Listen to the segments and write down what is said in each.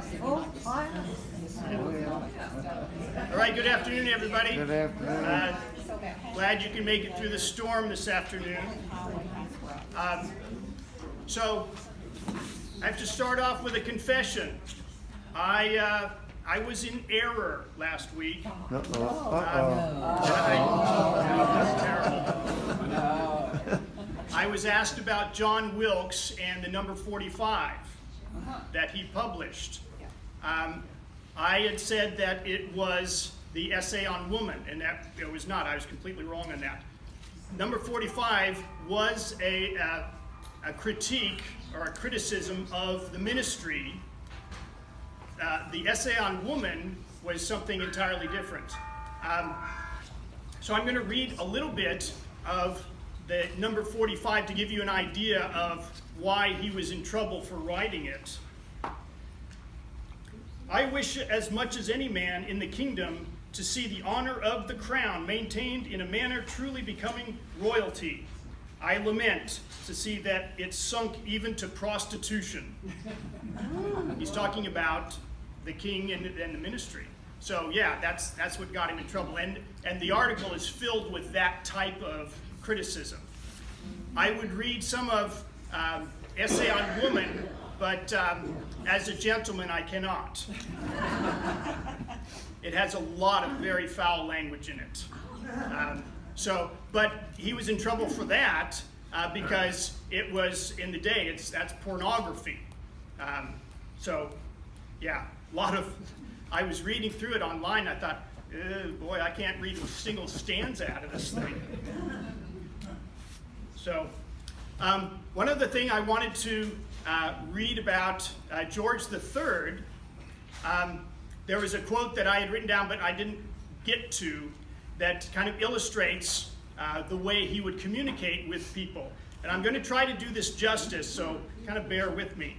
All right, good afternoon, everybody. Good afternoon. Glad you can make it through the storm this afternoon. So, I have to start off with a confession. I was in error last week. That's terrible. I was asked about John Wilkes and the number 45 that he published. I had said that it was the essay on woman, and that it was not. I was completely wrong on that. Number 45 was a critique or a criticism of the ministry. The essay on woman was something entirely different. So I'm going to read a little bit of the number 45 to give you an idea of why he was in trouble for writing it. I wish as much as any man in the kingdom to see the honor of the crown maintained in a manner truly becoming royalty. I lament to see that it's sunk even to prostitution. He's talking about the king and the ministry. So yeah, that's what got him in trouble. And the article is filled with that type of criticism. I would read some of Essay on Woman, but as a gentleman, I cannot. It has a lot of very foul language in it. But he was in trouble for that because it was, in the day, that's pornography. So, yeah, I was reading through it online. I thought, boy, I can't read a single stanza out of this thing. So, one other thing I wanted to read about George III. There was a quote that I had written down, but I didn't get to, that kind of illustrates the way he would communicate with people. And I'm going to try to do this justice, so kind of bear with me.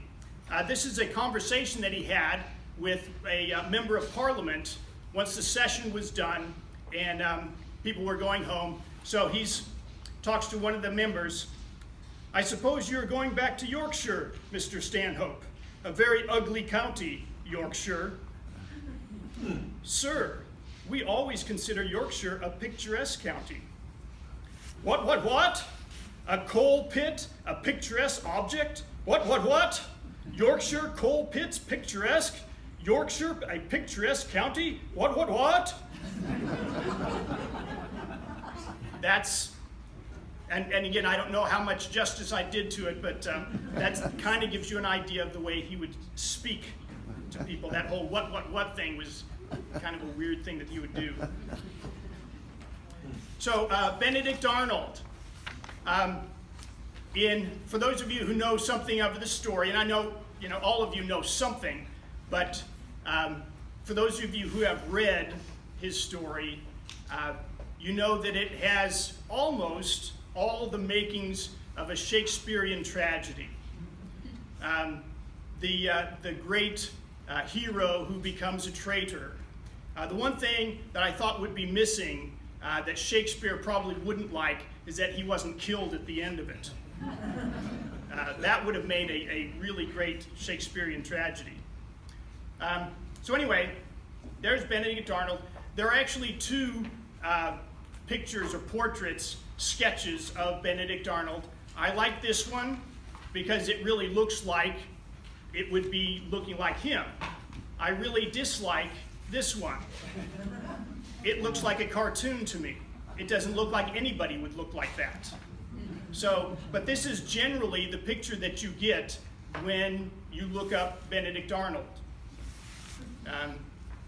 This is a conversation that he had with a member of parliament once the session was done and people were going home. So he talks to one of the members. I suppose you're going back to Yorkshire, Mr. Stanhope. A very ugly county, Yorkshire. Sir, we always consider Yorkshire a picturesque county. What? A coal pit, a picturesque object? What? Yorkshire, coal pits, picturesque? Yorkshire, a picturesque county? What? That's, and again, I don't know how much justice I did to it, but that kind of gives you an idea of the way he would speak to people. That whole what thing was kind of a weird thing that he would do. So, Benedict Arnold. For those of you who know something of the story, and I know all of you know something, but for those of you who have read his story, you know that it has almost all the makings of a Shakespearean tragedy. The great hero who becomes a traitor. The one thing that I thought would be missing that Shakespeare probably wouldn't like is that he wasn't killed at the end of it. That would have made a really great Shakespearean tragedy. So anyway, there's Benedict Arnold. There are actually two pictures or portraits, sketches of Benedict Arnold. I like this one because it really looks like it would be looking like him. I really dislike this one. It looks like a cartoon to me. It doesn't look like anybody would look like that. So, but this is generally the picture that you get when you look up Benedict Arnold.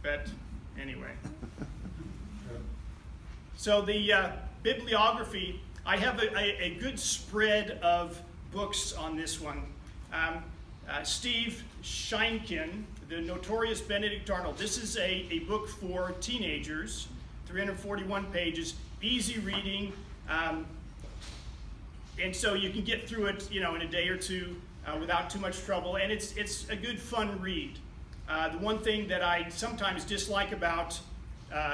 But anyway. So the Bibliography, I have a good spread of books on this one. Steve Sheinkin, The Notorious Benedict Arnold. This is a book for teenagers, 341 pages, easy reading, and so you can get through it, in a day or two without too much trouble, and it's a good fun read. The one thing that I sometimes dislike about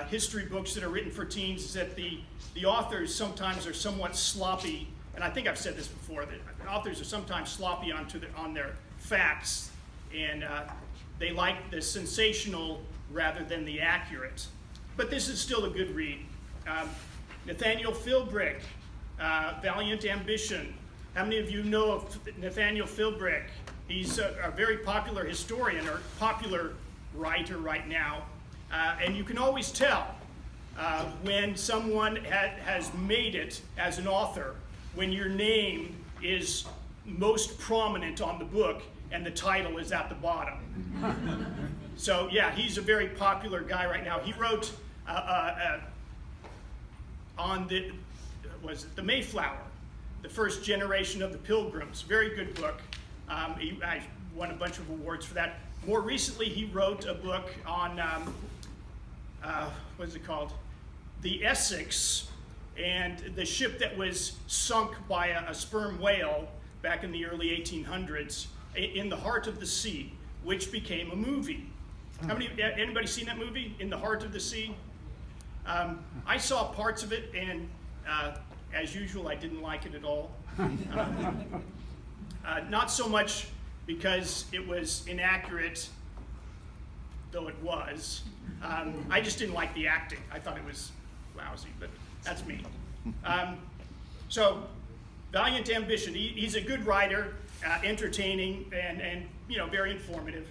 history books that are written for teens is that the authors sometimes are somewhat sloppy, and I think I've said this before, that authors are sometimes sloppy on their facts, and they like the sensational rather than the accurate. But this is still a good read. Nathaniel Philbrick, Valiant Ambition. How many of you know of Nathaniel Philbrick? He's a very popular historian or popular writer right now. And you can always tell when someone has made it as an author, when your name is most prominent on the book and the title is at the bottom. So yeah, he's a very popular guy right now. He wrote on the Mayflower, the first generation of the Pilgrims. Very good book. I won a bunch of awards for that. More recently, he wrote a book on, what is it called? The Essex, and the ship that was sunk by a sperm whale back in the early 1800s in the heart of the sea, which became a movie. Anybody seen that movie, In the Heart of the Sea? I saw parts of it, and as usual, I didn't like it at all. Not so much because it was inaccurate, though it was. I just didn't like the acting. I thought it was lousy, but that's me. So, Valiant Ambition. He's a good writer, entertaining, and very informative.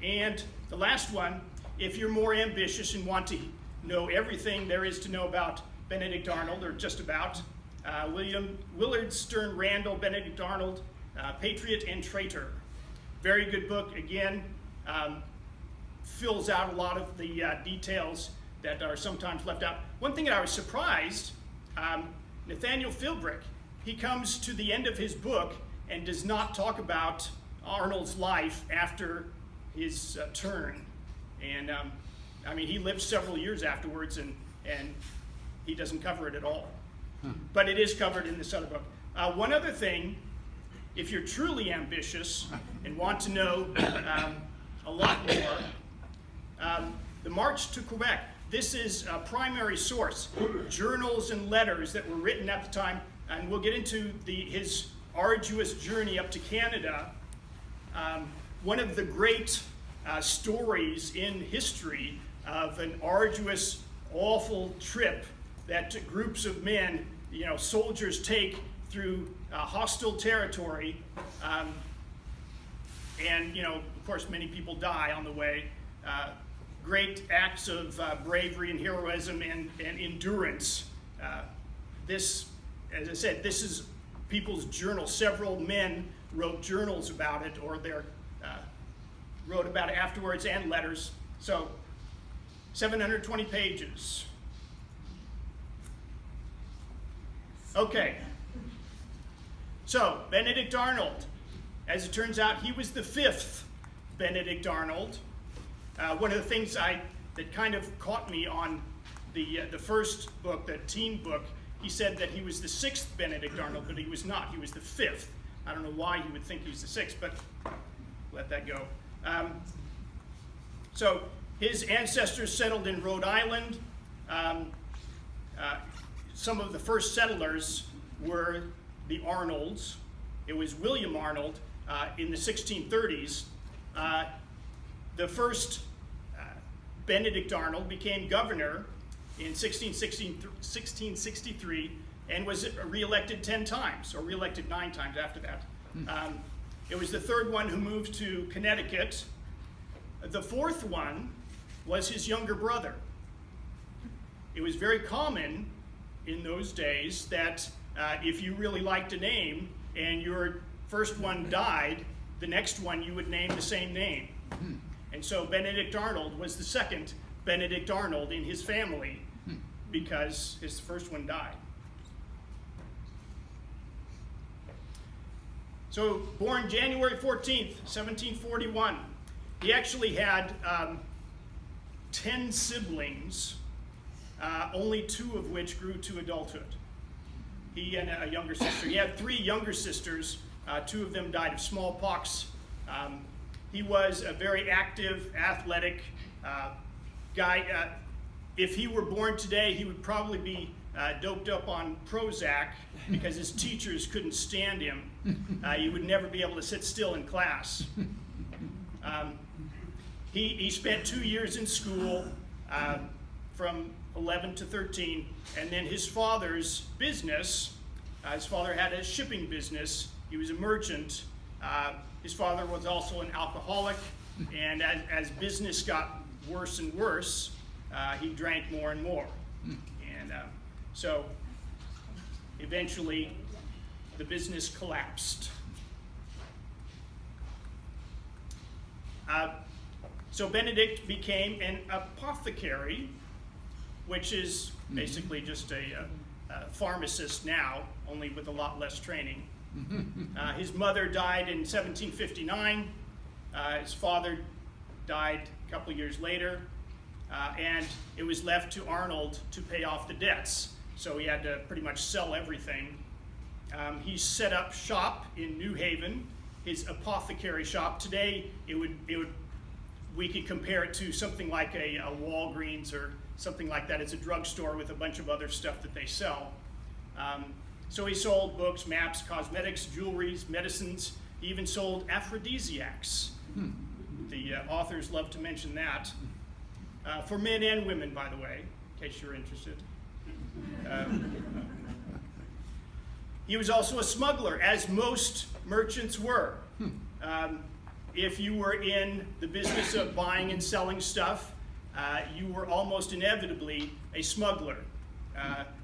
And the last one, if you're more ambitious and want to know everything there is to know about Benedict Arnold, or just about, Willard Stern Randall, Benedict Arnold, Patriot and Traitor. Very good book. Again, fills out a lot of the details that are sometimes left out. One thing that I was surprised, Nathaniel Philbrick, he comes to the end of his book and does not talk about Arnold's life after his turn. And he lived several years afterwards, and he doesn't cover it at all. But it is covered in this other book. One other thing, if you're truly ambitious and want to know a lot more, the March to Quebec. This is a primary source, journals and letters that were written at the time, and we'll get into his arduous journey up to Canada. One of the great stories in history of an arduous, awful trip that groups of men, soldiers take through hostile territory, and of course many people die on the way. Great acts of bravery and heroism and endurance. This, as I said, this is people's journals. Several men wrote journals about it, or they wrote about it afterwards, and letters. So 720 pages. Okay. So Benedict Arnold, as it turns out, he was the fifth Benedict Arnold. One of the things that kind of caught me on the first book, the teen book, he said that he was the sixth Benedict Arnold, but he was not. He was the fifth. I don't know why he would think he was the sixth, but let that go. So his ancestors settled in Rhode Island. Some of the first settlers were the Arnolds. It was William Arnold in the 1630s. The first Benedict Arnold became governor in 1663 and was reelected 10 times, or reelected 9 times after that. It was the third one who moved to Connecticut. The fourth one was his younger brother. It was very common in those days that if you really liked a name and your first one died, the next one you would name the same name. And so Benedict Arnold was the second Benedict Arnold in his family because his first one died. So born January 14th, 1741. He actually had 10 siblings, only 2 of which grew to adulthood. He and a younger sister. He had 3 younger sisters. 2 of them died of smallpox. He was a very active, athletic guy. If he were born today, he would probably be doped up on Prozac because his teachers couldn't stand him. He would never be able to sit still in class. He spent 2 years in school, from 11 to 13, and then his father's business, his father had a shipping business. He was a merchant. His father was also an alcoholic, and as business got worse and worse, he drank more and more. And so eventually the business collapsed. So Benedict became an apothecary, which is basically just a pharmacist now, only with a lot less training. His mother died in 1759. His father died a couple years later, and it was left to Arnold to pay off the debts. So he had to pretty much sell everything. He set up shop in New Haven, his apothecary shop. Today, we could compare it to something like a Walgreens or something like that. It's a drugstore with a bunch of other stuff that they sell. So he sold books, maps, cosmetics, jewelries, medicines. He even sold aphrodisiacs. The authors love to mention that. For men and women, by the way, in case you're interested. He was also a smuggler, as most merchants were. If you were in the business of buying and selling stuff, you were almost inevitably a smuggler,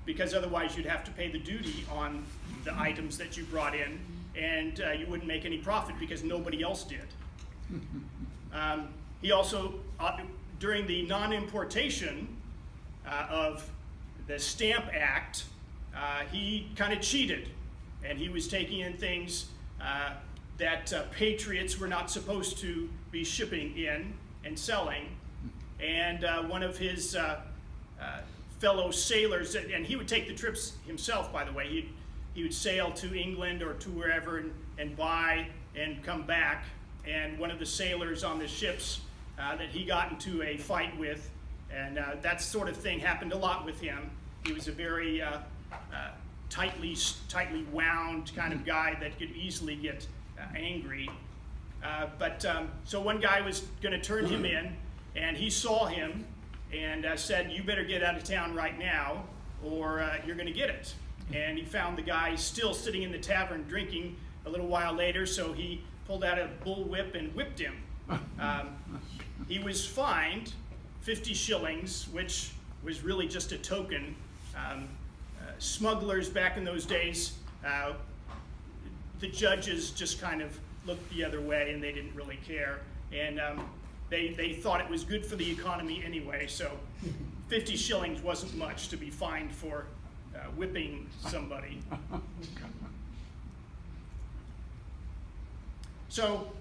because otherwise you'd have to pay the duty on the items that you brought in, and you wouldn't make any profit because nobody else did. He also, during the non-importation of the Stamp Act, he kind of cheated, and he was taking in things that patriots were not supposed to be shipping in and selling. And one of his fellow sailors, and he would take the trips himself, by the way. He would sail to England or to wherever and buy and come back. And one of the sailors on the ships that he got into a fight with, and that sort of thing happened a lot with him. He was a very tightly wound kind of guy that could easily get angry. So one guy was going to turn him in, and he saw him and said, "You better get out of town right now, or you're going to get it." And he found the guy still sitting in the tavern drinking a little while later, so he pulled out a bullwhip and whipped him. He was fined 50 shillings, which was really just a token. Smugglers back in those days, the judges just kind of looked the other way, and they didn't really care. And they thought it was good for the economy anyway, so 50 shillings wasn't much to be fined for whipping somebody. So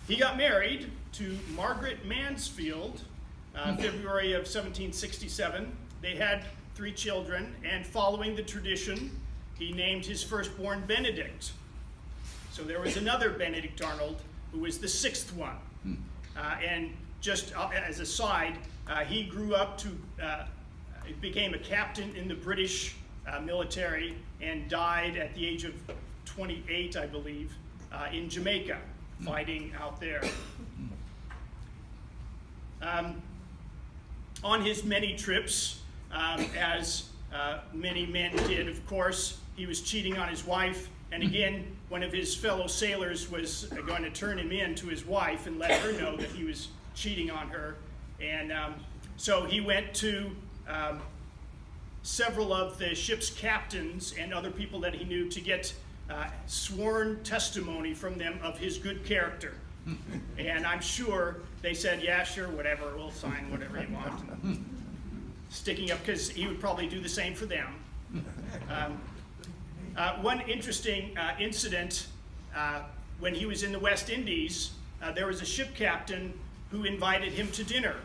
he got married to Margaret Mansfield, February of 1767. They had 3 children, and following the tradition, he named his firstborn Benedict. So there was another Benedict Arnold, who was the 6th one. And just as a side, he grew up to, became a captain in the British military and died at the age of 28, I believe, in Jamaica, fighting out there. On his many trips, as many men did, of course, he was cheating on his wife. And again, one of his fellow sailors was going to turn him in to his wife and let her know that he was cheating on her. And so he went to several of the ship's captains and other people that he knew to get sworn testimony from them of his good character. And I'm sure they said, "Yeah, sure, whatever, we'll sign whatever you want." Sticking up, because he would probably do the same for them. One interesting incident, when he was in the West Indies, there was a ship captain who invited him to dinner,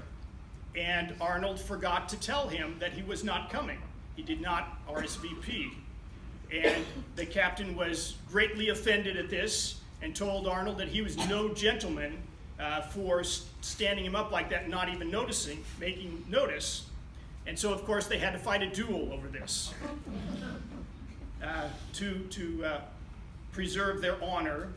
and Arnold forgot to tell him that he was not coming. He did not RSVP. And the captain was greatly offended at this and told Arnold that he was no gentleman for standing him up like that and not even making notice. And so, of course, they had to fight a duel over this to preserve their honor.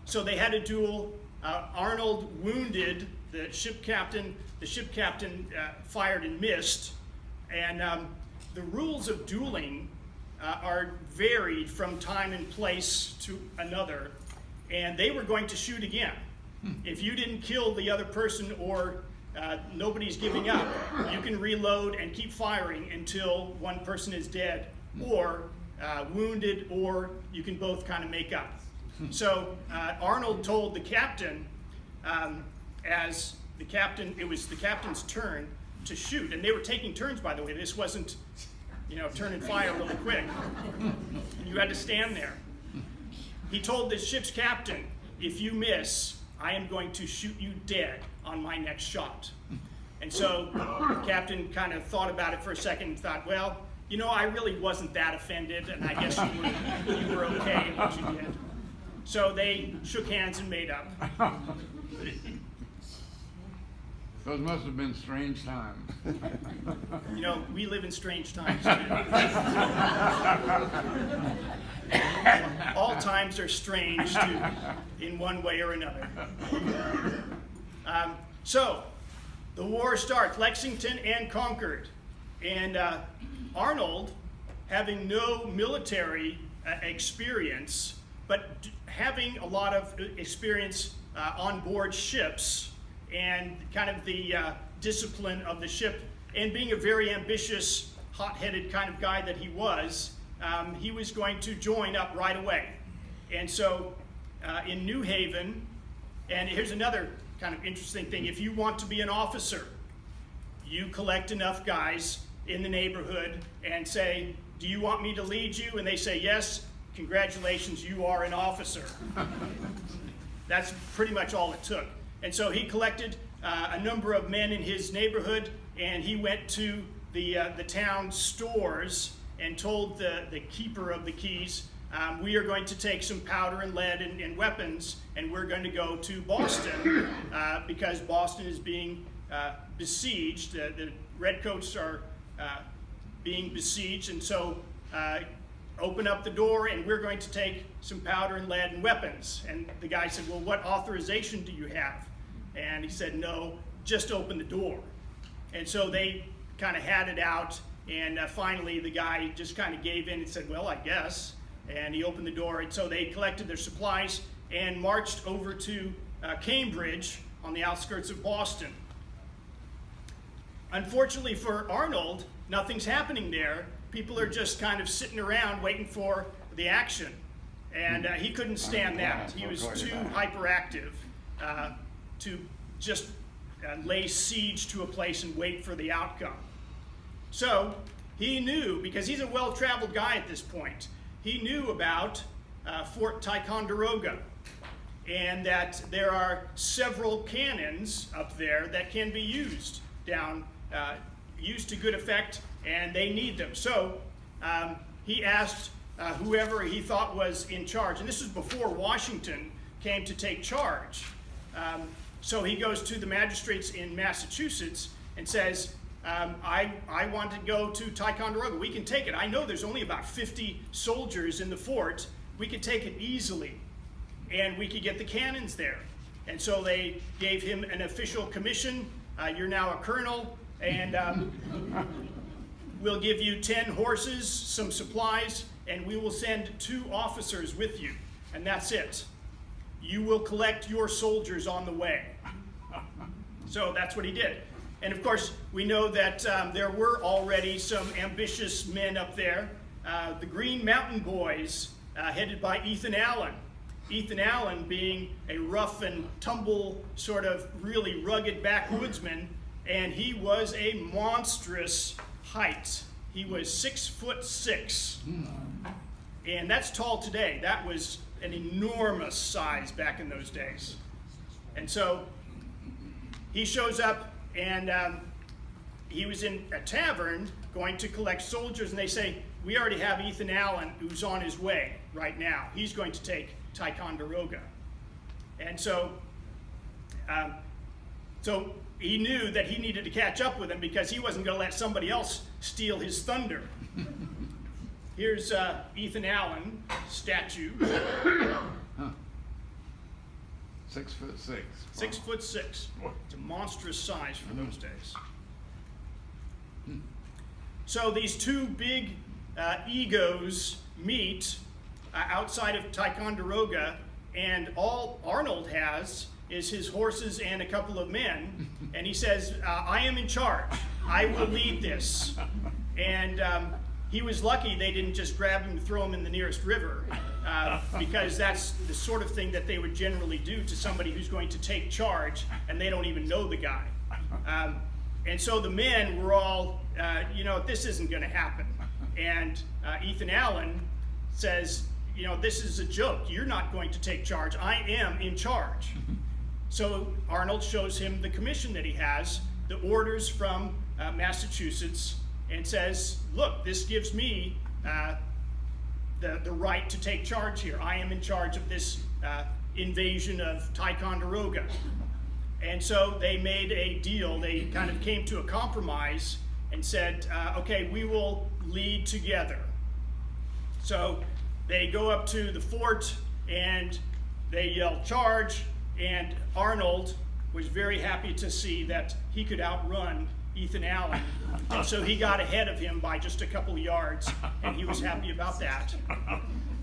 So they had a duel, Arnold wounded the ship captain. The ship captain fired and missed. And the rules of dueling are varied from time and place to another. And they were going to shoot again. If you didn't kill the other person or nobody's giving up, you can reload and keep firing until one person is dead or wounded, or you can both kind of make up. So Arnold told the captain, as the captain, it was the captain's turn to shoot, and they were taking turns, by the way. This wasn't, turn and fire really quick. You had to stand there. He told the ship's captain, if you miss, I am going to shoot you dead on my next shot. And so the captain kind of thought about it for a second and thought, well, I really wasn't that offended, and I guess you were okay in what you did. So they shook hands and made up. Those must have been strange times. We live in strange times too. All times are strange in one way or another. So the war starts, Lexington and Concord. And Arnold, having no military experience, but having a lot of experience on board ships and kind of the discipline of the ship, and being a very ambitious, hot-headed kind of guy that he was going to join up right away. And so in New Haven, and here's another kind of interesting thing, if you want to be an officer, you collect enough guys in the neighborhood and say, do you want me to lead you? And they say, yes, congratulations, you are an officer. That's pretty much all it took. And so he collected a number of men in his neighborhood, and he went to the town stores and told the keeper of the keys, we are going to take some powder and lead and weapons, and we're going to go to Boston because Boston is being besieged. The redcoats are being besieged, and so open up the door, and we're going to take some powder and lead and weapons. And the guy said, well, what authorization do you have? And he said, no, just open the door. And so they kind of had it out, and finally the guy just kind of gave in and said, well, I guess. And he opened the door, and so they collected their supplies and marched over to Cambridge on the outskirts of Boston. Unfortunately for Arnold, nothing's happening there. People are just kind of sitting around waiting for the action. And he couldn't stand that. He was too hyperactive to just lay siege to a place and wait for the outcome. So he knew, because he's a well-traveled guy at this point, he knew about Fort Ticonderoga, and that there are several cannons up there that can be used used to good effect, and they need them. So he asked whoever he thought was in charge, and this was before Washington came to take charge. So he goes to the magistrates in Massachusetts and says, I want to go to Ticonderoga. We can take it. I know there's only about 50 soldiers in the fort. We could take it easily, and we could get the cannons there. And so they gave him an official commission. You're now a colonel, and we'll give you 10 horses, some supplies, and we will send 2 officers with you, and that's it. You will collect your soldiers on the way. So that's what he did. And of course, we know that there were already some ambitious men up there. The Green Mountain Boys, headed by Ethan Allen. Ethan Allen being a rough and tumble, sort of really rugged backwoodsman, and he was a monstrous height. He was 6'6", and that's tall today. That was an enormous size back in those days. And so he shows up, and he was in a tavern going to collect soldiers, and they say, we already have Ethan Allen who's on his way right now. He's going to take Ticonderoga. And so he knew that he needed to catch up with him, because he wasn't going to let somebody else steal his thunder. Here's Ethan Allen statue. 6'6". 6'6". It's a monstrous size for those days. So these two big egos meet outside of Ticonderoga, and all Arnold has is his horses and a couple of men, and he says, I am in charge. I will lead this. And he was lucky they didn't just grab him and throw him in the nearest river, because that's the sort of thing that they would generally do to somebody who's going to take charge and they don't even know the guy. And so the men were all, this isn't going to happen. And Ethan Allen says, this is a joke. You're not going to take charge. I am in charge. So Arnold shows him the commission that he has, the orders from Massachusetts, and says, look, this gives me the right to take charge here. I am in charge of this invasion of Ticonderoga. And so they made a deal. They kind of came to a compromise and said, okay, we will lead together. So they go up to the fort and they yell, charge, and Arnold was very happy to see that he could outrun Ethan Allen, and so he got ahead of him by just a couple of yards, and he was happy about that.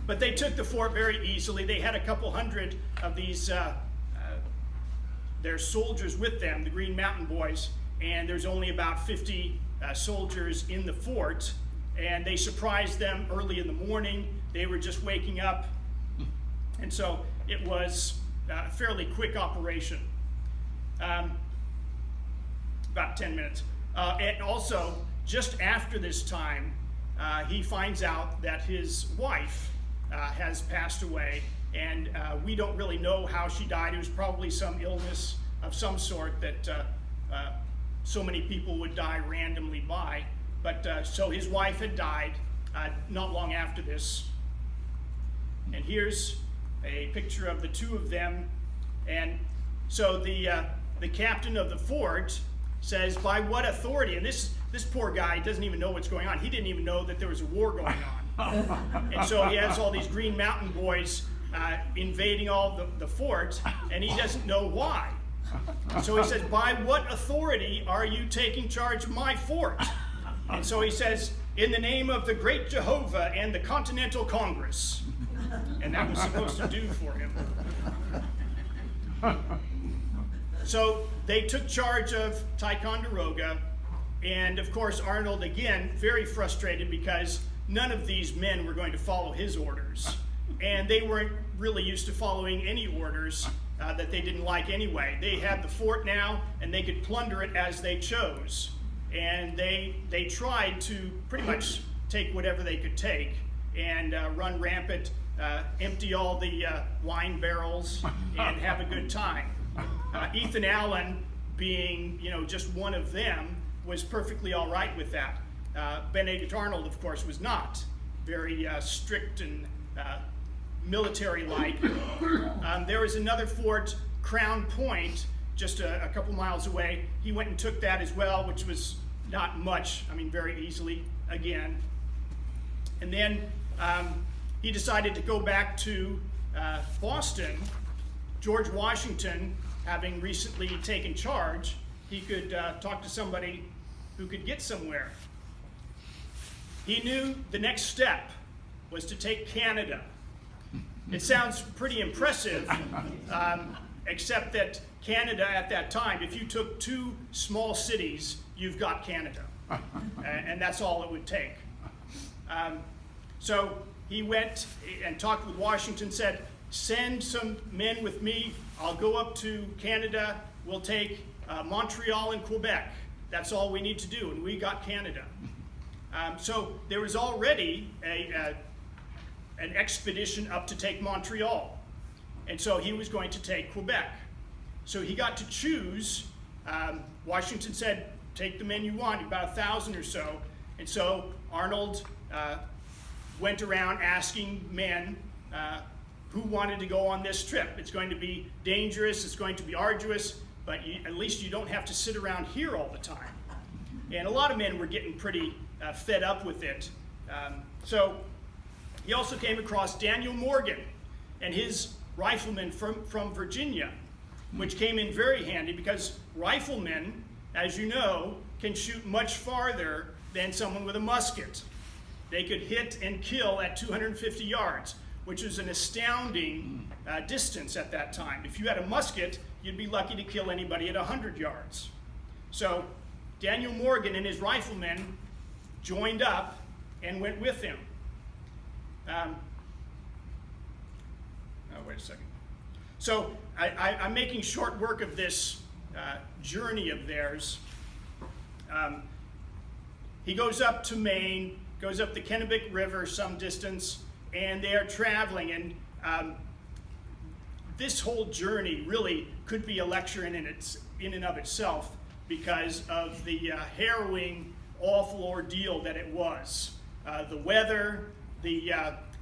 But they took the fort very easily. They had a couple hundred of these, their soldiers with them, the Green Mountain Boys, and there's only about 50 soldiers in the fort, and they surprised them early in the morning. They were just waking up, and so it was a fairly quick operation. About 10 minutes. And also, just after this time, he finds out that his wife has passed away, and we don't really know how she died. It was probably some illness of some sort that so many people would die randomly by. But so his wife had died not long after this. And here's a picture of the two of them. And so the captain of the fort says, by what authority? And this poor guy doesn't even know what's going on. He didn't even know that there was a war going on. And so he has all these Green Mountain Boys invading all the fort, and he doesn't know why. So he says, by what authority are you taking charge of my fort? And so he says, in the name of the great Jehovah and the Continental Congress. And that was supposed to do for him. So they took charge of Ticonderoga, and of course Arnold, again, very frustrated because none of these men were going to follow his orders, and they weren't really used to following any orders that they didn't like anyway. They had the fort now, and they could plunder it as they chose, and they tried to pretty much take whatever they could take and run rampant, empty all the wine barrels, and have a good time. Ethan Allen, being just one of them, was perfectly all right with that. Benedict Arnold, of course, was not. Very strict and military-like. There was another fort, Crown Point, just a couple miles away. He went and took that as well, which was not much. I mean, very easily again. And then he decided to go back to Boston. George Washington, having recently taken charge, he could talk to somebody who could get somewhere. He knew the next step was to take Canada. It sounds pretty impressive, except that Canada at that time, if you took two small cities, you've got Canada. And that's all it would take. So he went and talked with Washington, said, send some men with me. I'll go up to Canada. We'll take Montreal and Quebec. That's all we need to do, and we got Canada. So there was already an expedition up to take Montreal, and so he was going to take Quebec. So he got to choose. Washington said, take the men you want, about 1,000 or so. And so Arnold went around asking men who wanted to go on this trip. It's going to be dangerous, it's going to be arduous, but at least you don't have to sit around here all the time. And a lot of men were getting pretty fed up with it. So he also came across Daniel Morgan, and his riflemen from Virginia, which came in very handy because riflemen, as you know, can shoot much farther than someone with a musket. They could hit and kill at 250 yards, which was an astounding distance at that time. If you had a musket, you'd be lucky to kill anybody at 100 yards. So Daniel Morgan and his riflemen joined up and went with him. Wait a second. So I'm making short work of this journey of theirs. He goes up to Maine, goes up the Kennebec River some distance, and they are traveling. And this whole journey really could be a lecture in and of itself because of the harrowing, awful ordeal that it was. The weather, the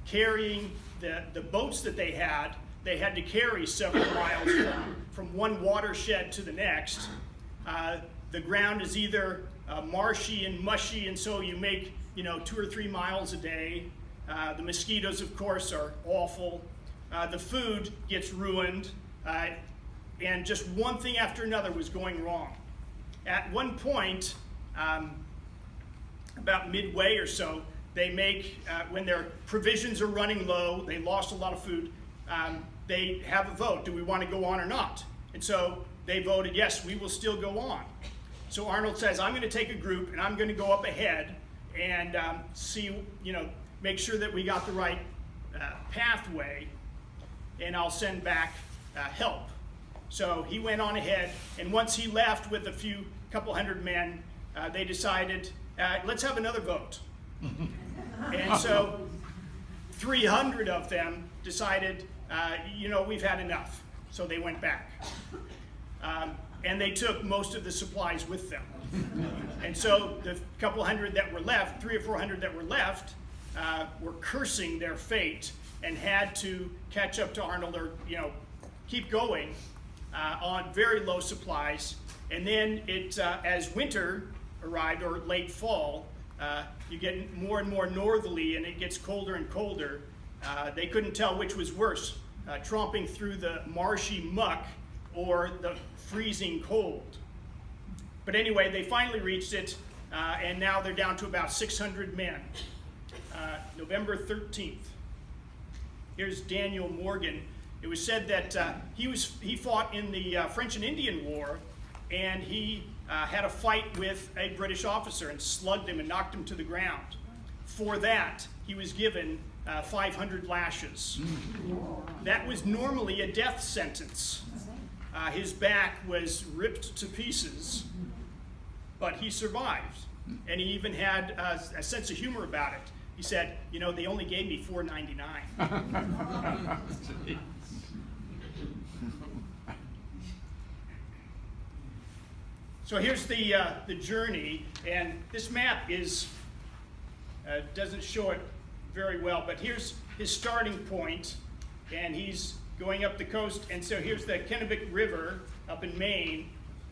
carrying, the boats that they had to carry several miles from one watershed to the next. The ground is either marshy and mushy, and so you make 2 or 3 miles a day. The mosquitoes, of course, are awful. The food gets ruined, and just one thing after another was going wrong. At one point, about midway or so, they make, when their provisions are running low, they lost a lot of food, they have a vote. Do we want to go on or not? And so they voted, yes, we will still go on. So Arnold says, I'm going to take a group and I'm going to go up ahead and see, make sure that we got the right pathway, and I'll send back help. So he went on ahead, and once he left with a couple hundred men, they decided, let's have another vote. And so 300 of them decided, we've had enough. So they went back. And they took most of the supplies with them. And so the couple hundred that were left, 300 or 400 that were left, were cursing their fate and had to catch up to Arnold or, keep going on very low supplies. And then as winter arrived, or late fall, you get more and more northerly and it gets colder and colder. They couldn't tell which was worse, tromping through the marshy muck or the freezing cold. But anyway, they finally reached it, and now they're down to about 600 men. November 13th. Here's Daniel Morgan. It was said that he fought in the French and Indian War, and he had a fight with a British officer and slugged him and knocked him to the ground. For that, he was given 500 lashes. That was normally a death sentence. His back was ripped to pieces, but he survived. And he even had a sense of humor about it. He said, they only gave me $4.99. So here's the journey, and this map doesn't show it very well, but here's his starting point, and he's going up the coast, and so here's the Kennebec River up in Maine,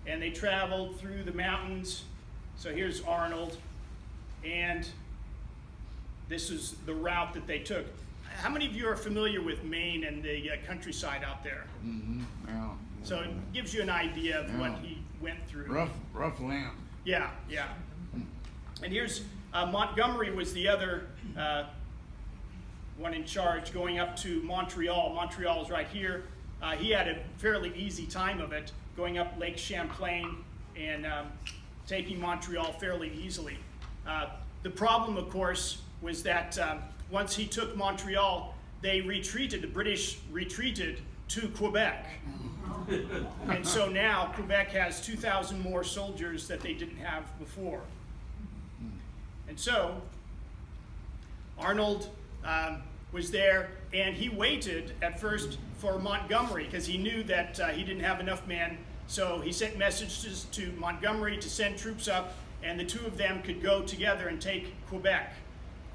and they traveled through the mountains. So here's Arnold, and this is the route that they took. How many of you are familiar with Maine and the countryside out there? Mm-hmm. Yeah. So it gives you an idea of what he went through. Rough land. Yeah. And here's Montgomery was the other one in charge, going up to Montreal. Montreal is right here. He had a fairly easy time of it, going up Lake Champlain and taking Montreal fairly easily. The problem, of course, was that once he took Montreal, they retreated. The British retreated to Quebec. And so now Quebec has 2,000 more soldiers that they didn't have before. And so Arnold was there, and he waited at first for Montgomery because he knew that he didn't have enough men. So he sent messages to Montgomery to send troops up, and the two of them could go together and take Quebec.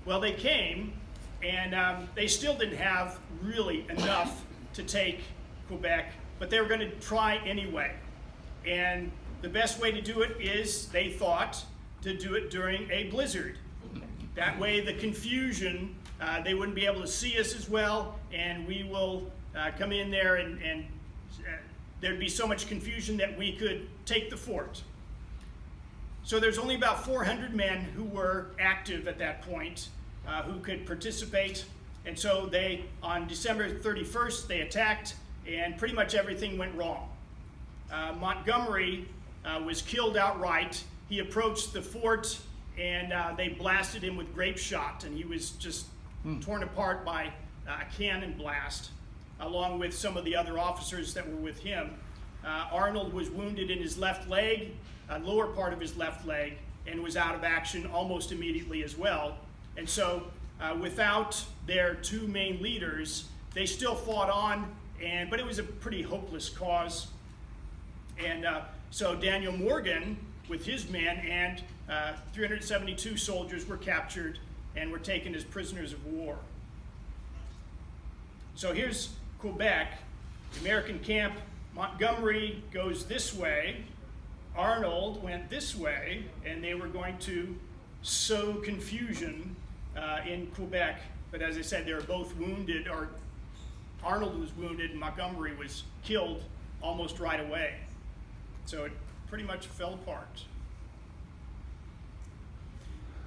Well, they came, and they still didn't have really enough to take Quebec, but they were going to try anyway. And the best way to do it is, they thought, to do it during a blizzard. That way the confusion, they wouldn't be able to see us as well, and we will come in there and there'd be so much confusion that we could take the fort. So there's only about 400 men who were active at that point, who could participate. And so on December 31st, they attacked, and pretty much everything went wrong. Montgomery was killed outright. He approached the fort, and they blasted him with grape shot, and he was just torn apart by a cannon blast, along with some of the other officers that were with him. Arnold was wounded in his left leg, lower part of his left leg, and was out of action almost immediately as well. And so without their two main leaders, they still fought on, but it was a pretty hopeless cause. And so Daniel Morgan, with his men, and 372 soldiers were captured and were taken as prisoners of war. So here's Quebec, the American camp. Montgomery goes this way. Arnold went this way, and they were going to sow confusion in Quebec. But as I said, they were both wounded, or Arnold was wounded and Montgomery was killed almost right away. So it pretty much fell apart.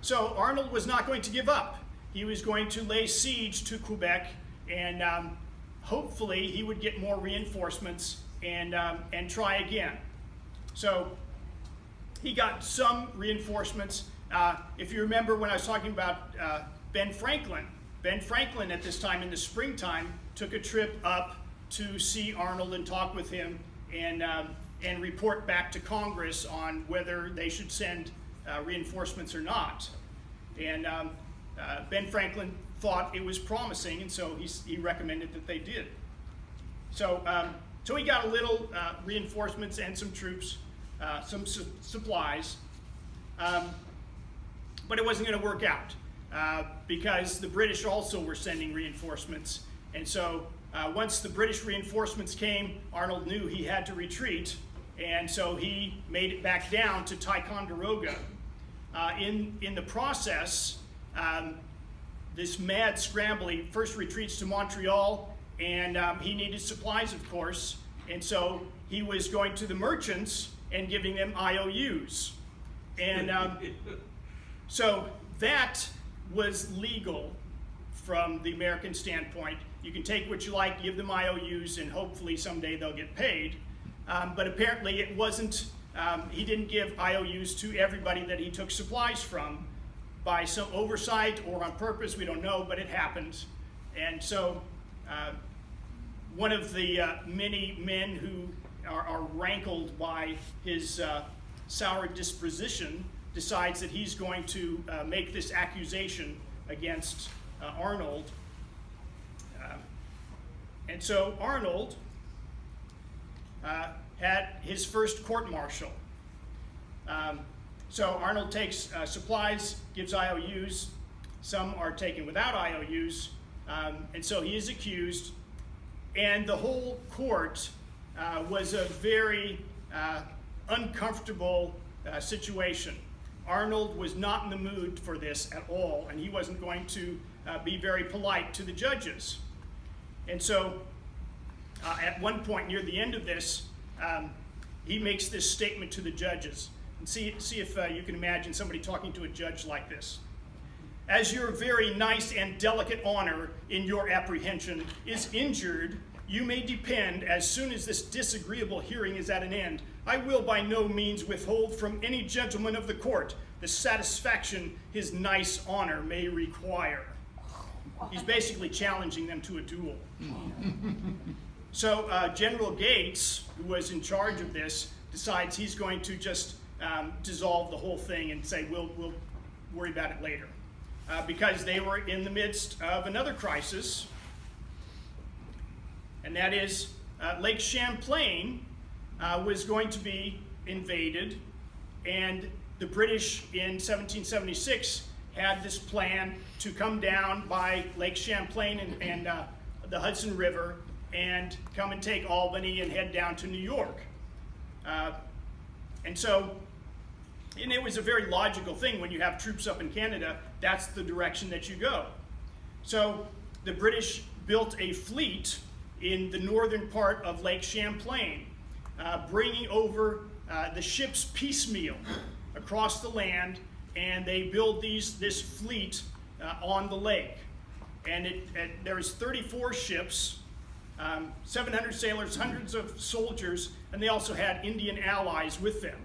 So Arnold was not going to give up. He was going to lay siege to Quebec, and hopefully he would get more reinforcements and try again. So he got some reinforcements. If you remember when I was talking about Ben Franklin at this time in the springtime took a trip up to see Arnold and talk with him and report back to Congress on whether they should send reinforcements or not. And Ben Franklin thought it was promising, and so he recommended that they did. So he got a little reinforcements and some troops, some supplies, but it wasn't going to work out because the British also were sending reinforcements. And so once the British reinforcements came, Arnold knew he had to retreat, and so he made it back down to Ticonderoga. In the process, this mad scramble, he first retreats to Montreal, and he needed supplies, of course, and so he was going to the merchants and giving them IOUs. And so that was legal from the American standpoint. You can take what you like, give them IOUs, and hopefully someday they'll get paid. But apparently it wasn't, he didn't give IOUs to everybody that he took supplies from. By some oversight or on purpose, we don't know, but it happened. And so one of the many men who are rankled by his sour disposition decides that he's going to make this accusation against Arnold. And so Arnold had his first court-martial. So Arnold takes supplies, gives IOUs. Some are taken without IOUs. And so he is accused. And the whole court was a very uncomfortable situation. Arnold was not in the mood for this at all, and he wasn't going to be very polite to the judges. And so at one point near the end of this, he makes this statement to the judges. And see if you can imagine somebody talking to a judge like this. As your very nice and delicate honor in your apprehension is injured, you may depend, as soon as this disagreeable hearing is at an end, I will by no means withhold from any gentleman of the court the satisfaction his nice honor may require. He's basically challenging them to a duel. So General Gates, who was in charge of this, decides he's going to just dissolve the whole thing and say, we'll worry about it later. Because they were in the midst of another crisis, and that is Lake Champlain was going to be invaded, and the British in 1776 had this plan to come down by Lake Champlain and the Hudson River and come and take Albany and head down to New York. And it was a very logical thing. When you have troops up in Canada, that's the direction that you go. So the British built a fleet in the northern part of Lake Champlain, bringing over the ships piecemeal across the land, and they build this fleet on the lake. And there was 34 ships, 700 sailors, hundreds of soldiers, and they also had Indian allies with them.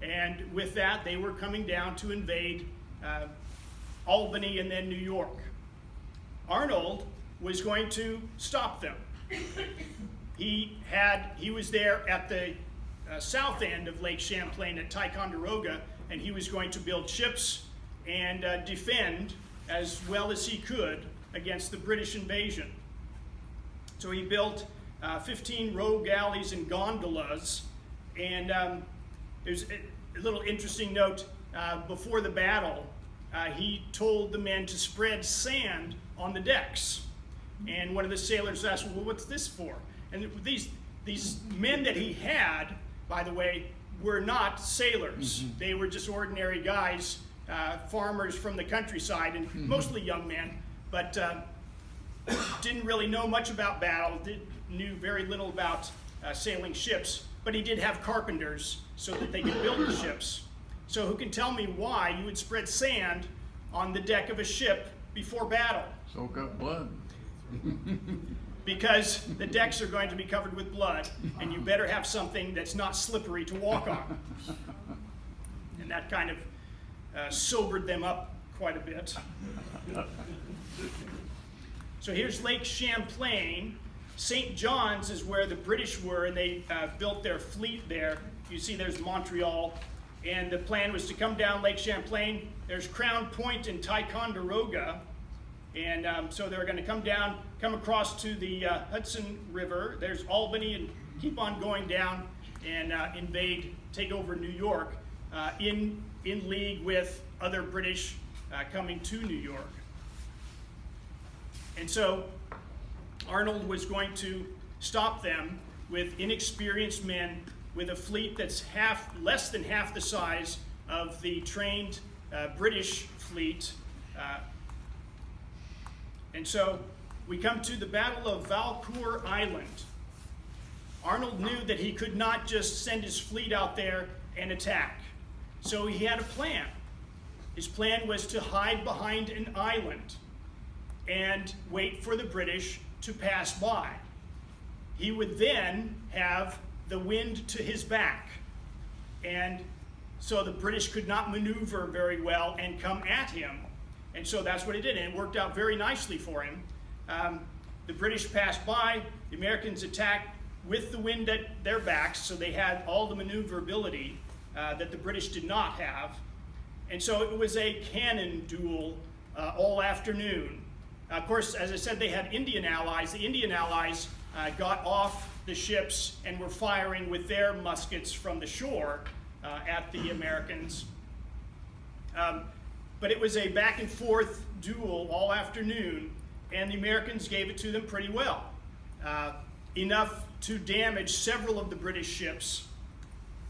And with that, they were coming down to invade Albany and then New York. Arnold was going to stop them. He was there at the south end of Lake Champlain at Ticonderoga, and he was going to build ships and defend as well as he could against the British invasion. So he built 15 row galleys and gondolas, and there's a little interesting note. Before the battle, he told the men to spread sand on the decks. And one of the sailors asked, well, what's this for? And these men that he had, by the way, were not sailors. Mm-hmm. They were just ordinary guys, farmers from the countryside, and mostly young men, but didn't really know much about battle, knew very little about sailing ships, but he did have carpenters so that they could build the ships. So who can tell me why you would spread sand on the deck of a ship before battle? Soak up blood. Because the decks are going to be covered with blood, and you better have something that's not slippery to walk on. And that kind of sobered them up quite a bit. So here's Lake Champlain. St. John's is where the British were, and they built their fleet there. You see there's Montreal, and the plan was to come down Lake Champlain. There's Crown Point in Ticonderoga, and so they're going to come across to the Hudson River. There's Albany, and keep on going down and take over New York in league with other British coming to New York. And so Arnold was going to stop them with inexperienced men with a fleet that's less than half the size of the trained British fleet. And so we come to the Battle of Valcour Island. Arnold knew that he could not just send his fleet out there and attack. So he had a plan. His plan was to hide behind an island and wait for the British to pass by. He would then have the wind to his back, and so the British could not maneuver very well and come at him. And so that's what he did, and it worked out very nicely for him. The British passed by, the Americans attacked with the wind at their backs, so they had all the maneuverability that the British did not have. And so it was a cannon duel all afternoon. Of course, as I said, they had Indian allies. The Indian allies got off the ships and were firing with their muskets from the shore at the Americans. But it was a back and forth duel all afternoon, and the Americans gave it to them pretty well. Enough to damage several of the British ships,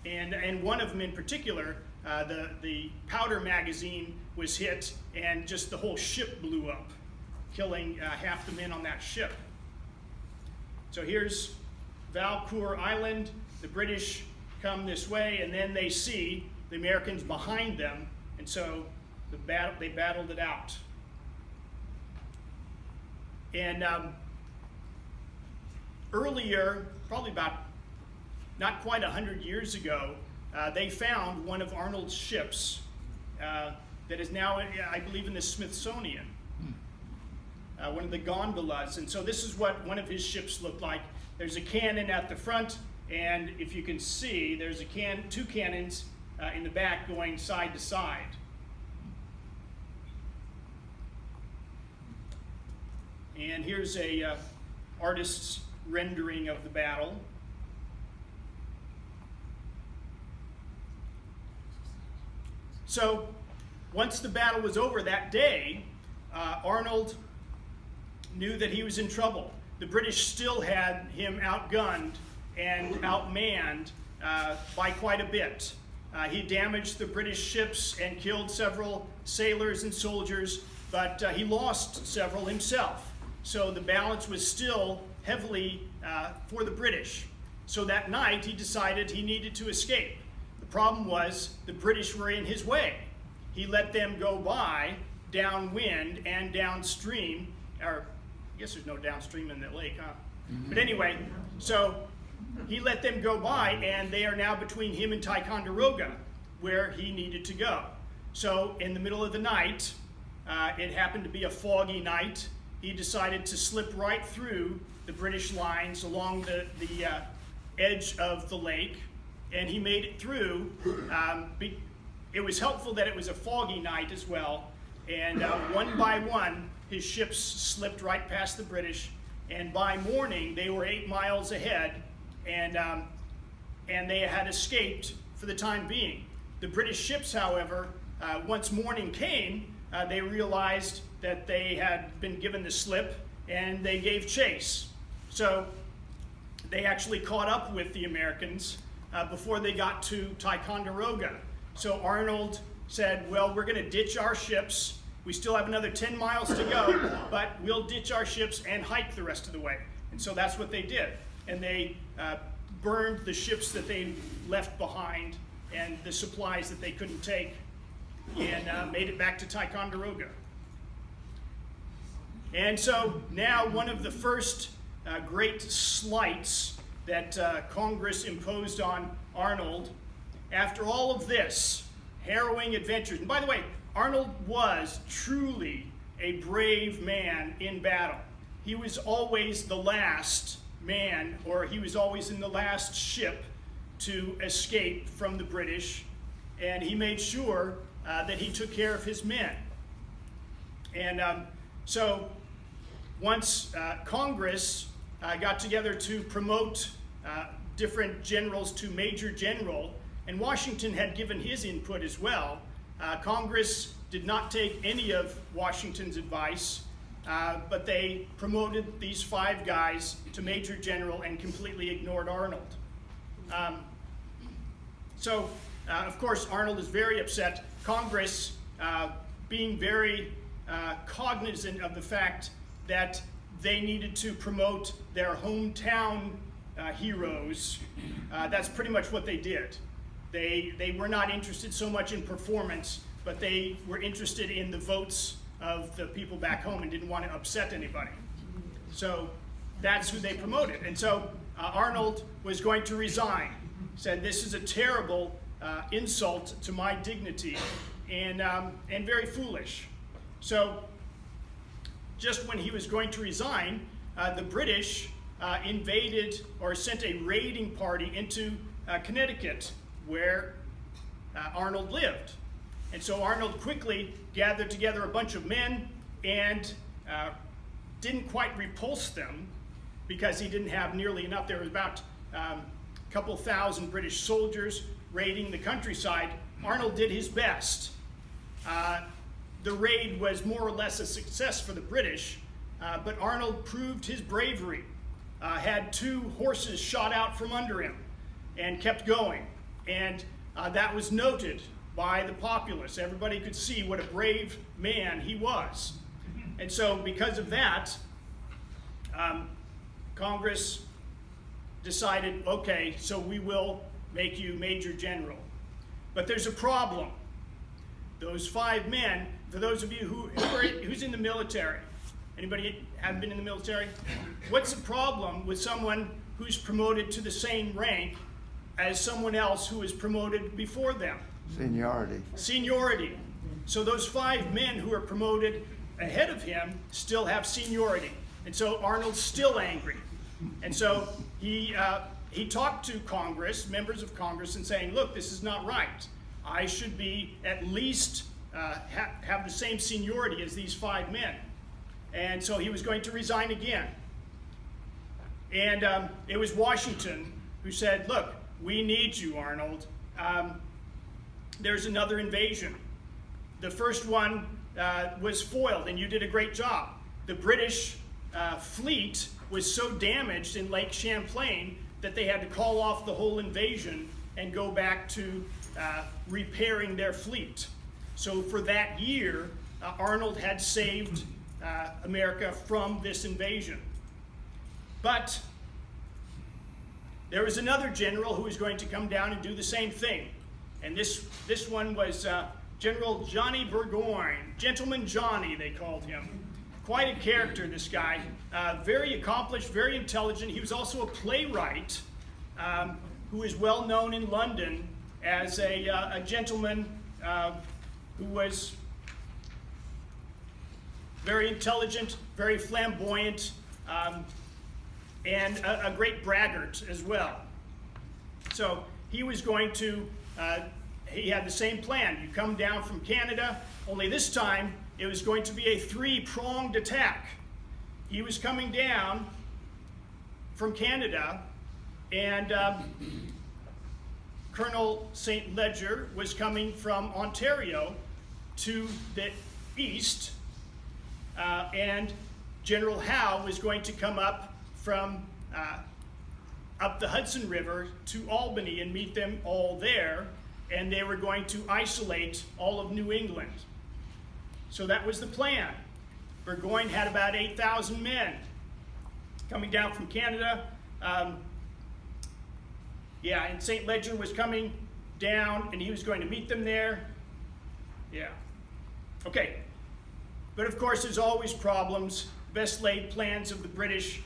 and one of them in particular, the powder magazine was hit, and just the whole ship blew up, killing half the men on that ship. So here's Valcour Island. The British come this way, and then they see the Americans behind them, and so they battled it out. And earlier, probably about not quite 100 years ago, they found one of Arnold's ships that is now, I believe, in the Smithsonian. One of the gondolas. And so this is what one of his ships looked like. There's a cannon at the front, and if you can see, there's two cannons in the back going side to side. And here's a artist's rendering of the battle. So once the battle was over that day, Arnold knew that he was in trouble. The British still had him outgunned and outmanned by quite a bit. He damaged the British ships and killed several sailors and soldiers, but he lost several himself. So the balance was still heavily for the British. So that night he decided he needed to escape. The problem was the British were in his way. He let them go by downwind and downstream, or I guess there's no downstream in the lake, huh? But anyway, so he let them go by, and they are now between him and Ticonderoga, where he needed to go. So in the middle of the night, it happened to be a foggy night, he decided to slip right through the British lines along the edge of the lake, and he made it through. It was helpful that it was a foggy night as well, and one by one his ships slipped right past the British, and by morning they were 8 miles ahead, and they had escaped for the time being. The British ships, however, once morning came, they realized that they had been given the slip, and they gave chase. So they actually caught up with the Americans before they got to Ticonderoga. So Arnold said, well, we're going to ditch our ships. We still have another 10 miles to go, but we'll ditch our ships and hike the rest of the way. And so that's what they did. And they burned the ships that they left behind and the supplies that they couldn't take, and made it back to Ticonderoga. And so now one of the first great slights that Congress imposed on Arnold, after all of this harrowing adventures, and by the way, Arnold was truly a brave man in battle. He was always the last man, or he was always in the last ship to escape from the British, and he made sure that he took care of his men. And so once Congress got together to promote different generals to major general, and Washington had given his input as well, Congress did not take any of Washington's advice, but they promoted these 5 guys to major general and completely ignored Arnold. Of course, Arnold is very upset. Congress, being very cognizant of the fact that they needed to promote their hometown heroes, that's pretty much what they did. They were not interested so much in performance, but they were interested in the votes of the people back home and didn't want to upset anybody. So that's who they promoted. And so Arnold was going to resign. Said, this is a terrible insult to my dignity, and very foolish. So just when he was going to resign, the British invaded or sent a raiding party into Connecticut, where Arnold lived. And so Arnold quickly gathered together a bunch of men and didn't quite repulse them, because he didn't have nearly enough. There was about a couple thousand British soldiers raiding the countryside. Arnold did his best. The raid was more or less a success for the British, but Arnold proved his bravery, had 2 horses shot out from under him, and kept going. And that was noted by the populace. Everybody could see what a brave man he was. And so because of that, Congress decided, okay, so we will make you Major General. But there's a problem. Those 5 men, for those of you who's in the military, anybody haven't been in the military? What's the problem with someone who's promoted to the same rank as someone else who was promoted before them? Seniority. Seniority. So those 5 men who are promoted ahead of him still have seniority. And so Arnold's still angry. And so he talked to Congress, members of Congress, and saying, look, this is not right. I should be at least have the same seniority as these 5 men. And so he was going to resign again. And it was Washington who said, look, we need you, Arnold. There's another invasion. The first one was foiled, and you did a great job. The British fleet was so damaged in Lake Champlain that they had to call off the whole invasion and go back to repairing their fleet. So for that year, Arnold had saved America from this invasion. But there was another general who was going to come down and do the same thing. And this one was General Johnny Burgoyne. Gentleman Johnny, they called him. Quite a character, this guy. Very accomplished, very intelligent. He was also a playwright who is well known in London as a gentleman who was very intelligent, very flamboyant, and a great braggart as well. So he was going to, he had the same plan. You come down from Canada, only this time it was going to be a three-pronged attack. He was coming down from Canada, and Colonel St. Leger was coming from Ontario to the east, and General Howe was going to come up from up the Hudson River to Albany and meet them all there, and they were going to isolate all of New England. So that was the plan. Burgoyne had about 8,000 men coming down from Canada. And St. Leger was coming down, and he was going to meet them there. Yeah. Okay. But of course, there's always problems. Best laid plans of the British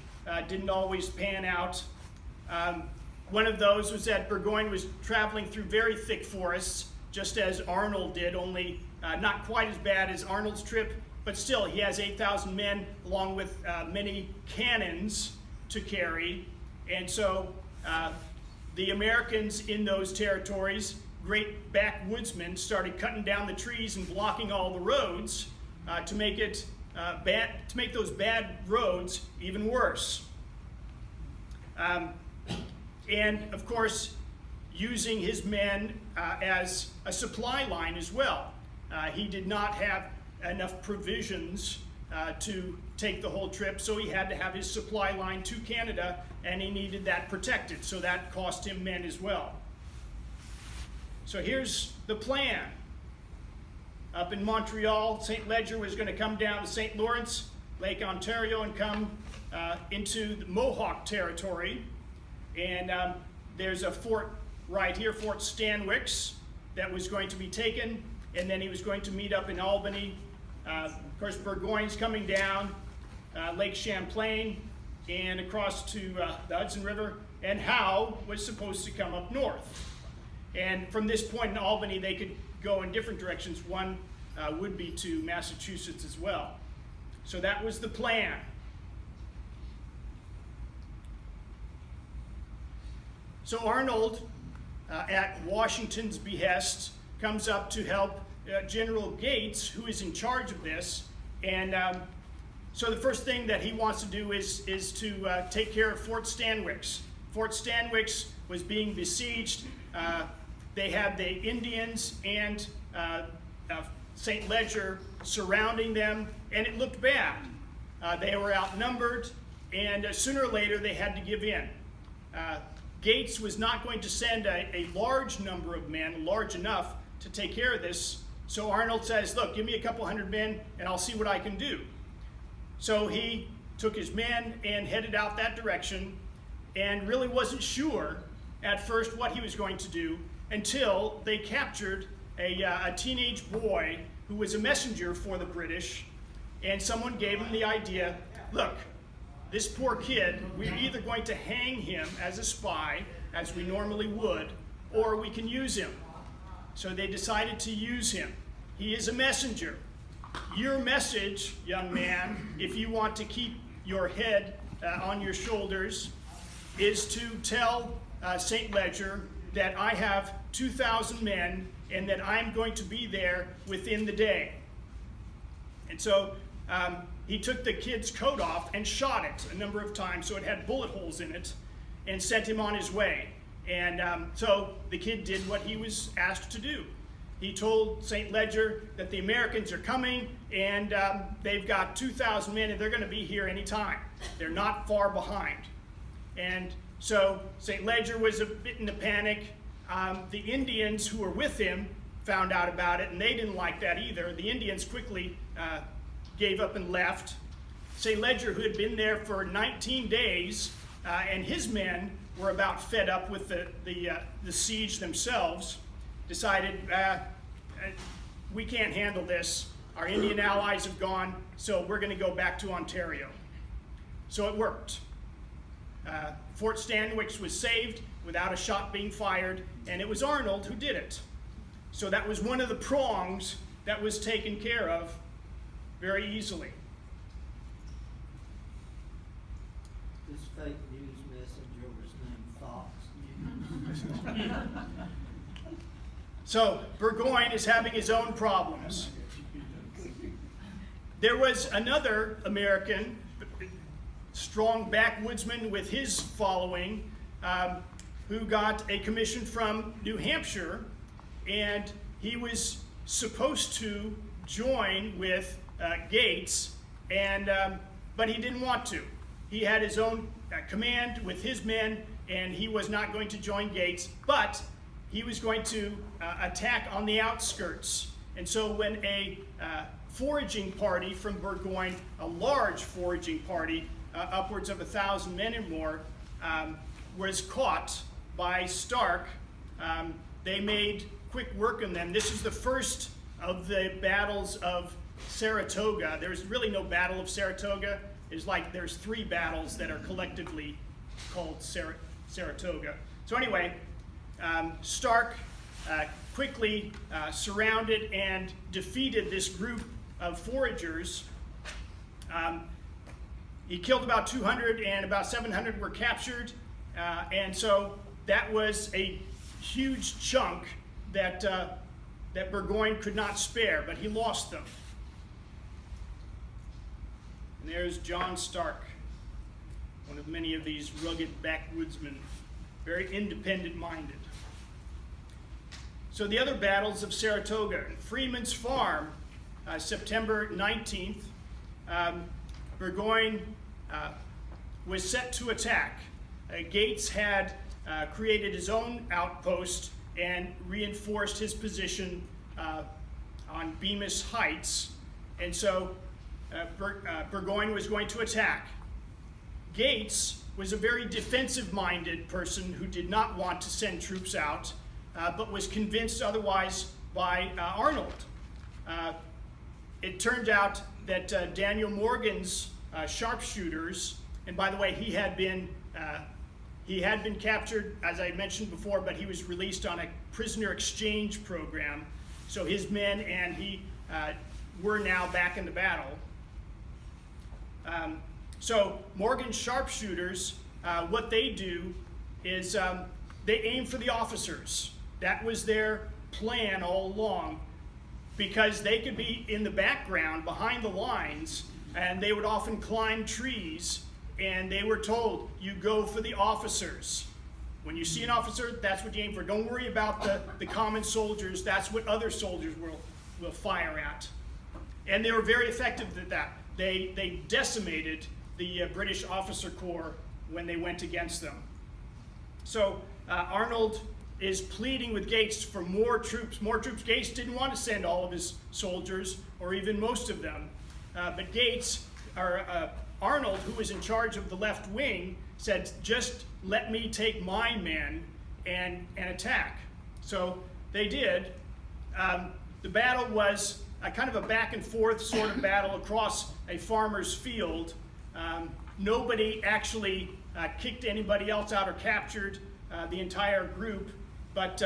didn't always pan out. One of those was that Burgoyne was traveling through very thick forests, just as Arnold did, only not quite as bad as Arnold's trip, but still, he has 8,000 men along with many cannons to carry. And so the Americans in those territories, great backwoodsmen, started cutting down the trees and blocking all the roads to make it to make those bad roads even worse. And of course, using his men as a supply line as well. He did not have enough provisions to take the whole trip, so he had to have his supply line to Canada, and he needed that protected, so that cost him men as well. So here's the plan. Up in Montreal, St. Leger was going to come down to St. Lawrence, Lake Ontario, and come into the Mohawk territory. And there's a fort right here, Fort Stanwix, that was going to be taken, and then he was going to meet up in Albany. Of course, Burgoyne's coming down Lake Champlain and across to the Hudson River, and Howe was supposed to come up north. And from this point in Albany, they could go in different directions. One would be to Massachusetts as well. So that was the plan. So Arnold, at Washington's behest, comes up to help General Gates, who is in charge of this. And so the first thing that he wants to do is to take care of Fort Stanwix. Fort Stanwix was being besieged. They had the Indians and St. Leger surrounding them, and it looked bad. They were outnumbered, and sooner or later they had to give in. Gates was not going to send a large number of men, large enough to take care of this. So Arnold says, look, give me a couple hundred men and I'll see what I can do. So he took his men and headed out that direction, and really wasn't sure at first what he was going to do until they captured a teenage boy who was a messenger for the British, and someone gave him the idea, look, this poor kid, we're either going to hang him as a spy, as we normally would, or we can use him. So they decided to use him. He is a messenger. Your message, young man, if you want to keep your head on your shoulders, is to tell St. Leger that I have 2,000 men and that I'm going to be there within the day. And so he took the kid's coat off and shot it a number of times so it had bullet holes in it, and sent him on his way. And so the kid did what he was asked to do. He told St. Leger that the Americans are coming, and they've got 2,000 men and they're going to be here anytime. They're not far behind. And so St. Leger was a bit in a panic. The Indians who were with him found out about it, and they didn't like that either. The Indians quickly gave up and left. St. Leger, who had been there for 19 days, and his men were about fed up with the siege themselves, decided, we can't handle this. Our Indian allies have gone, so we're going to go back to Ontario. So it worked. Fort Stanwix was saved without a shot being fired, and it was Arnold who did it. So that was one of the prongs that was taken care of very easily. This fake news messenger was named Fox News. So Burgoyne is having his own problems. There was another American, strong backwoodsman with his following, who got a commission from New Hampshire, and he was supposed to join with Gates, but he didn't want to. He had his own command with his men, and he was not going to join Gates, but he was going to attack on the outskirts. And so when a foraging party from Burgoyne, a large foraging party, upwards of 1,000 men or more, was caught by Stark, they made quick work on them. This is the first of the battles of Saratoga. There's really no Battle of Saratoga. It's like there's 3 battles that are collectively called Saratoga. So anyway, Stark quickly surrounded and defeated this group of foragers. He killed about 200, and about 700 were captured, and so that was a huge chunk that Burgoyne could not spare, but he lost them. And there's John Stark, one of many of these rugged backwoodsmen, very independent-minded. So the other battles of Saratoga, Freemans Farm, September 19th, Burgoyne was set to attack. Gates had created his own outpost and reinforced his position on Bemis Heights, and so Burgoyne was going to attack. Gates was a very defensive-minded person who did not want to send troops out, but was convinced otherwise by Arnold. It turned out that Daniel Morgan's sharpshooters, and by the way, he had been captured, as I mentioned before, but he was released on a prisoner exchange program. So his men and he were now back in the battle. So Morgan's sharpshooters, what they do is they aim for the officers. That was their plan all along, because they could be in the background behind the lines, and they would often climb trees, and they were told, you go for the officers. When you see an officer, that's what you aim for. Don't worry about the common soldiers. That's what other soldiers will fire at. And they were very effective at that. They decimated the British officer corps when they went against them. So Arnold is pleading with Gates for more troops. More troops. Gates didn't want to send all of his soldiers, or even most of them. But Arnold, who was in charge of the left wing, said, just let me take my men and attack. So they did. The battle was a kind of a back and forth sort of battle across a farmer's field. Nobody actually kicked anybody else out or captured the entire group, but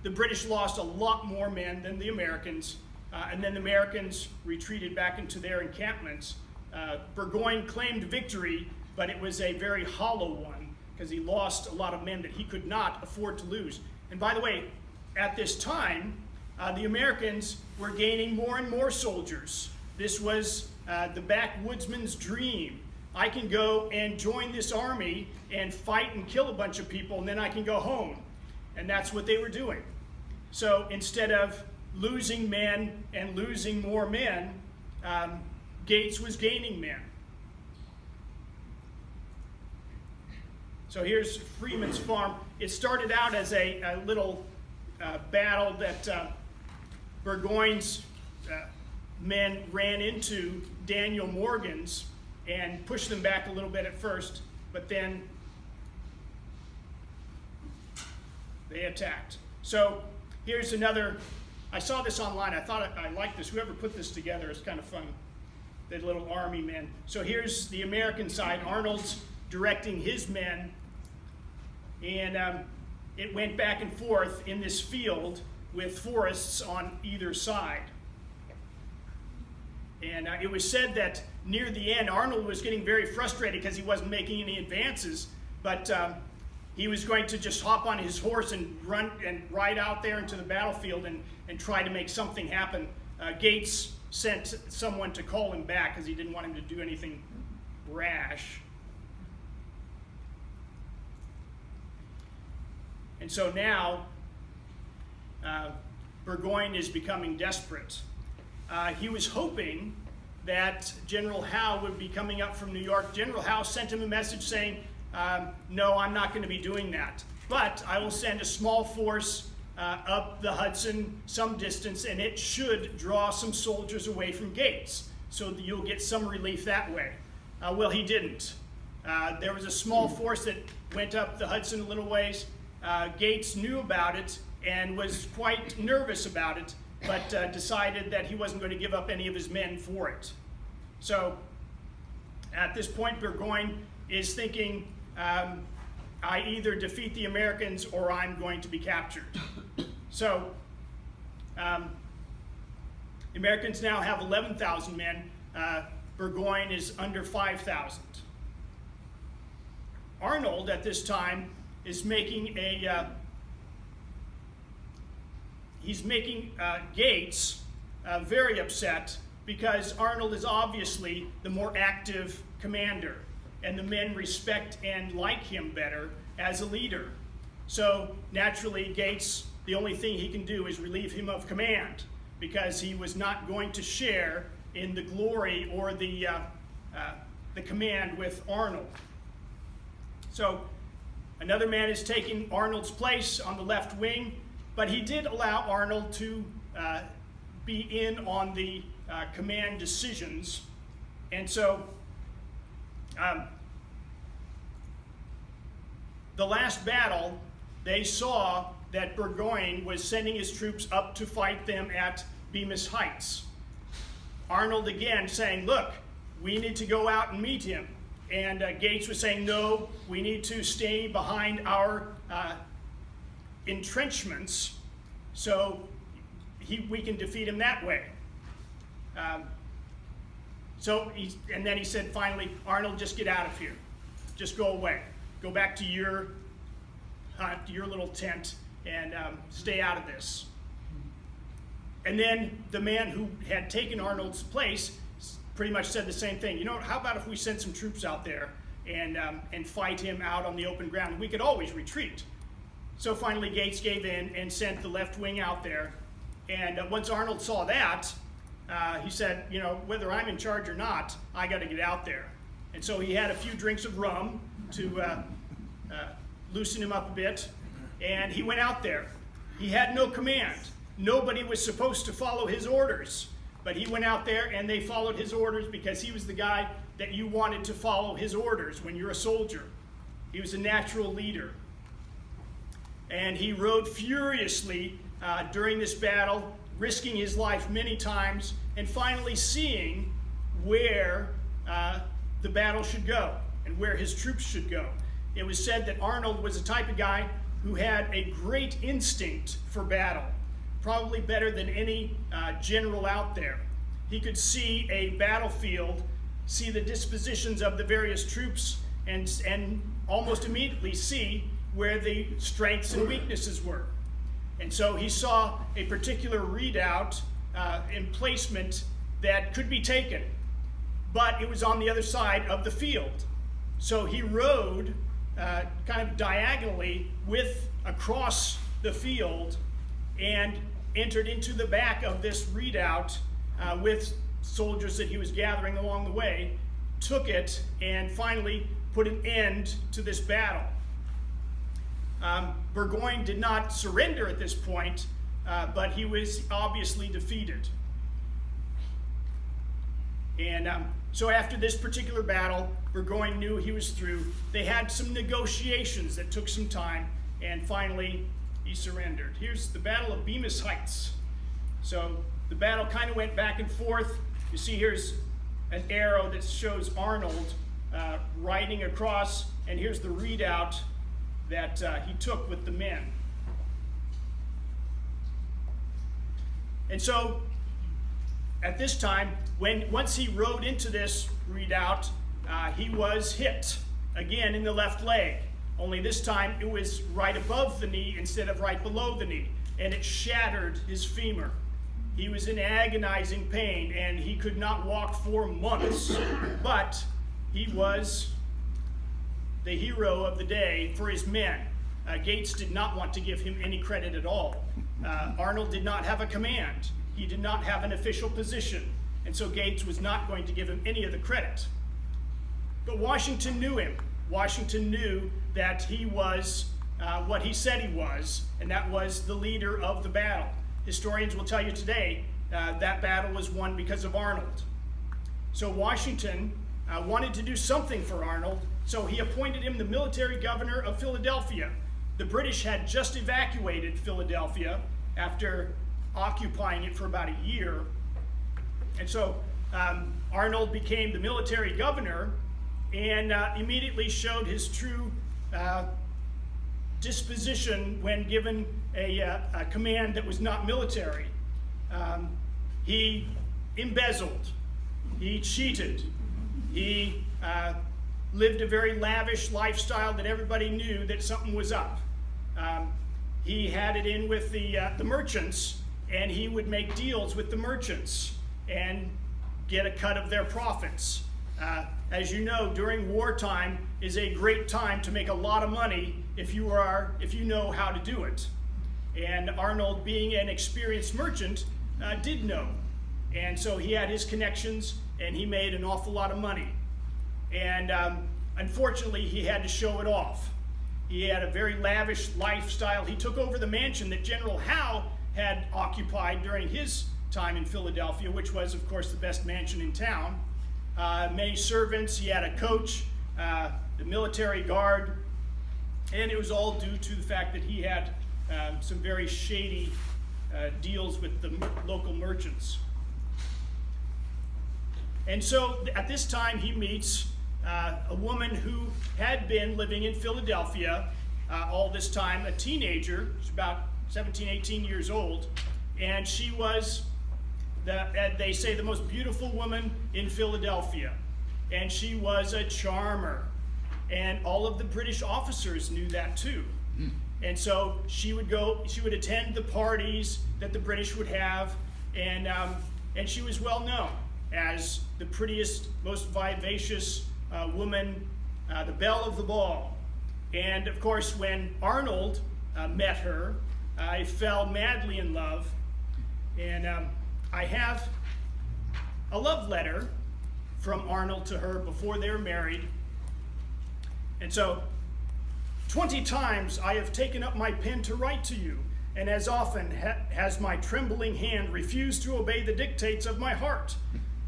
the British lost a lot more men than the Americans, and then the Americans retreated back into their encampments. Burgoyne claimed victory, but it was a very hollow one, because he lost a lot of men that he could not afford to lose. And by the way, at this time, the Americans were gaining more and more soldiers. This was the backwoodsman's dream. I can go and join this army and fight and kill a bunch of people, and then I can go home. And that's what they were doing. So instead of losing men and losing more men, Gates was gaining men. So here's Freeman's Farm. It started out as a little battle that Burgoyne's men ran into Daniel Morgan's, and pushed them back a little bit at first, but then they attacked. So here's another, I saw this online, I thought I liked this. Whoever put this together is kind of fun, the little army men. So here's the American side. Arnold's directing his men, and it went back and forth in this field with forests on either side. And it was said that near the end, Arnold was getting very frustrated because he wasn't making any advances, but he was going to just hop on his horse and run and ride out there into the battlefield and try to make something happen. Gates sent someone to call him back because he didn't want him to do anything rash. And so now, Burgoyne is becoming desperate. He was hoping that General Howe would be coming up from New York. General Howe sent him a message saying, no, I'm not going to be doing that, but I will send a small force up the Hudson some distance, and it should draw some soldiers away from Gates, so that you'll get some relief that way. Well, he didn't. There was a small force that went up the Hudson a little ways. Gates knew about it and was quite nervous about it, but decided that he wasn't going to give up any of his men for it. So at this point, Burgoyne is thinking, I either defeat the Americans or I'm going to be captured. So the Americans now have 11,000 men. Burgoyne is under 5,000. Arnold at this time is making Gates very upset, because Arnold is obviously the more active commander, and the men respect and like him better as a leader. So naturally, Gates, the only thing he can do is relieve him of command, because he was not going to share in the glory or the command with Arnold. So another man is taking Arnold's place on the left wing, but he did allow Arnold to be in on the command decisions. And so the last battle, they saw that Burgoyne was sending his troops up to fight them at Bemis Heights. Arnold again saying, look, we need to go out and meet him. And Gates was saying, no, we need to stay behind our entrenchments so we can defeat him that way. And then he said finally, Arnold, just get out of here. Just go away. Go back to your hut, your little tent, and stay out of this. And then the man who had taken Arnold's place pretty much said the same thing. You know, how about if we send some troops out there and fight him out on the open ground? We could always retreat. So finally Gates gave in and sent the left wing out there. And once Arnold saw that, he said, you know, whether I'm in charge or not, I got to get out there. And so he had a few drinks of rum to loosen him up a bit, and he went out there. He had no command. Nobody was supposed to follow his orders, but he went out there and they followed his orders, because he was the guy that you wanted to follow his orders when you're a soldier. He was a natural leader. And he rode furiously during this battle, risking his life many times, and finally seeing where the battle should go and where his troops should go. It was said that Arnold was the type of guy who had a great instinct for battle, probably better than any general out there. He could see a battlefield, see the dispositions of the various troops, and almost immediately see where the strengths and weaknesses were. And so he saw a particular redoubt emplacement that could be taken, but it was on the other side of the field. So he rode kind of diagonally across the field and entered into the back of this redoubt with soldiers that he was gathering along the way, took it, and finally put an end to this battle. Burgoyne did not surrender at this point, but he was obviously defeated. And So after this particular battle, Burgoyne knew he was through. They had some negotiations that took some time, and finally he surrendered. Here's the Battle of Bemis Heights. So the battle kind of went back and forth. You see here's an arrow that shows Arnold riding across, and here's the readout that he took with the men. And so at this time, once he rode into this redoubt, he was hit again in the left leg. Only this time it was right above the knee instead of right below the knee, and it shattered his femur. He was in agonizing pain, and he could not walk for months, but he was the hero of the day for his men. Gates did not want to give him any credit at all. Arnold did not have a command. He did not have an official position, and so Gates was not going to give him any of the credit. But Washington knew him. Washington knew that he was what he said he was, and that was the leader of the battle. Historians will tell you today that battle was won because of Arnold. So Washington wanted to do something for Arnold, so he appointed him the military governor of Philadelphia. The British had just evacuated Philadelphia after occupying it for about a year. And so Arnold became the military governor and immediately showed his true disposition when given a command that was not military. He embezzled, he cheated, he lived a very lavish lifestyle that everybody knew that something was up. He had it in with the merchants, and he would make deals with the merchants and get a cut of their profits. As you know, during wartime is a great time to make a lot of money if you know how to do it. And Arnold, being an experienced merchant, did know. And so he had his connections, and he made an awful lot of money. And unfortunately, he had to show it off. He had a very lavish lifestyle. He took over the mansion that General Howe had occupied during his time in Philadelphia, which was, of course, the best mansion in town. Many servants, he had a coach, the military guard, and it was all due to the fact that he had some very shady deals with the local merchants. And so at this time he meets a woman who had been living in Philadelphia all this time, a teenager. She's about 17, 18 years old, and she was, they say, the most beautiful woman in Philadelphia. And she was a charmer, and all of the British officers knew that too. And so she would attend the parties that the British would have, and she was well known as the prettiest, most vivacious woman, the belle of the ball. And of course, when Arnold met her, I fell madly in love. And I have a love letter from Arnold to her before they were married. And so, 20 times I have taken up my pen to write to you, and as often has my trembling hand refused to obey the dictates of my heart,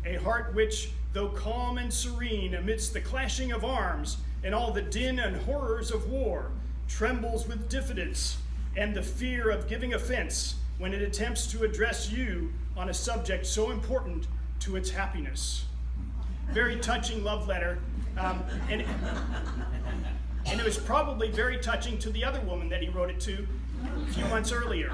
a heart which, though calm and serene amidst the clashing of arms and all the din and horrors of war, trembles with diffidence and the fear of giving offense when it attempts to address you on a subject so important to its happiness. Very touching love letter, and it was probably very touching to the other woman that he wrote it to a few months earlier.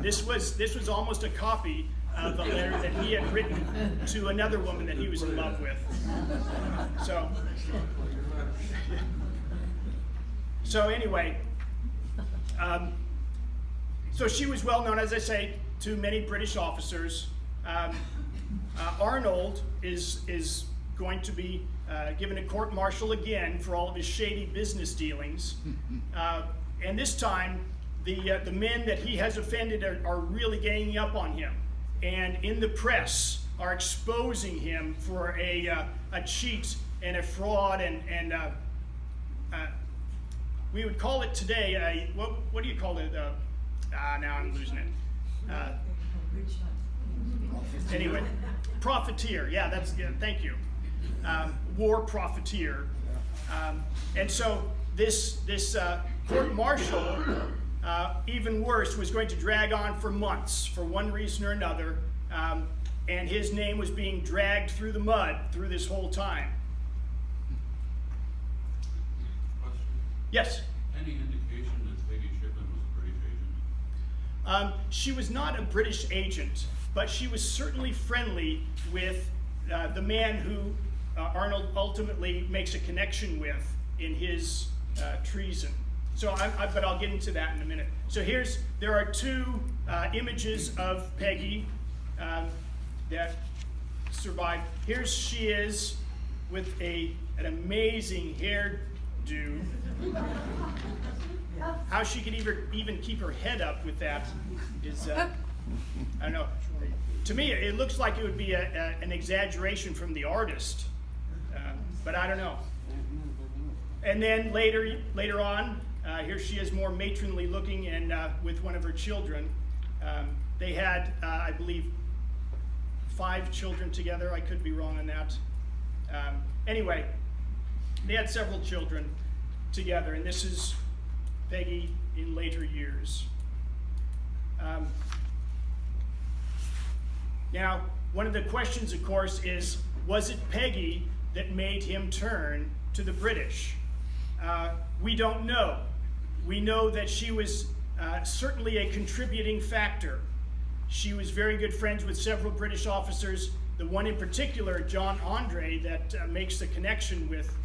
This was almost a copy of a letter that he had written to another woman that he was in love with. So anyway, so she was well known, as I say, to many British officers. Arnold is going to be given a court-martial again for all of his shady business dealings. And this time, the men that he has offended are really ganging up on him, and in the press are exposing him for a cheat and a fraud, and we would call it today what do you call it? Now I'm losing it. Anyway, profiteer. Yeah, that's good. Thank you. War profiteer. And so this court martial, even worse, was going to drag on for months for one reason or another. And his name was being dragged through the mud through this whole time. Question. Yes? Any indication that Peggy Shippen was a British agent? She was not a British agent, but she was certainly friendly with the man who Arnold ultimately makes a connection with in his treason. So, but I'll get into that in a minute. So there are two images of Peggy that survived. Here she is with an amazing hairdo. How she could even keep her head up with that is, I don't know. To me, it looks like it would be an exaggeration from the artist, but I don't know. And then later on, here she is more matronly looking and with one of her children. They had, I believe, 5 children together. I could be wrong on that. Anyway, they had several children together, and this is Peggy in later years. Now, one of the questions, of course, is, was it Peggy that made him turn to the British? We don't know. We know that she was certainly a contributing factor. She was very good friends with several British officers. The one in particular, John Andre, that makes the connection with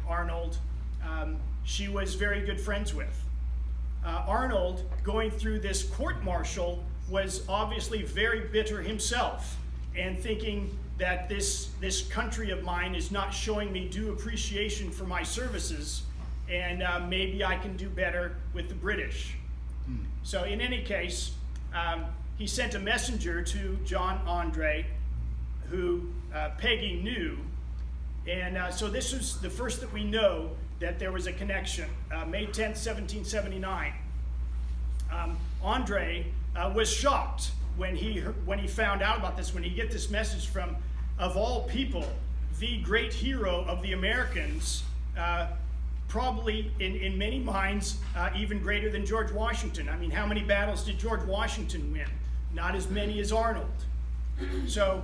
Arnold, she was very good friends with. Arnold, going through this court-martial, was obviously very bitter himself and thinking that this country of mine is not showing me due appreciation for my services, and maybe I can do better with the British. So in any case, he sent a messenger to John Andre, who Peggy knew, and so this was the first that we know that there was a connection. May 10th, 1779. Andre was shocked when he found out about this, when he get this message from, of all people, the great hero of the Americans, probably in many minds even greater than George Washington. I mean, how many battles did George Washington win? Not as many as Arnold. So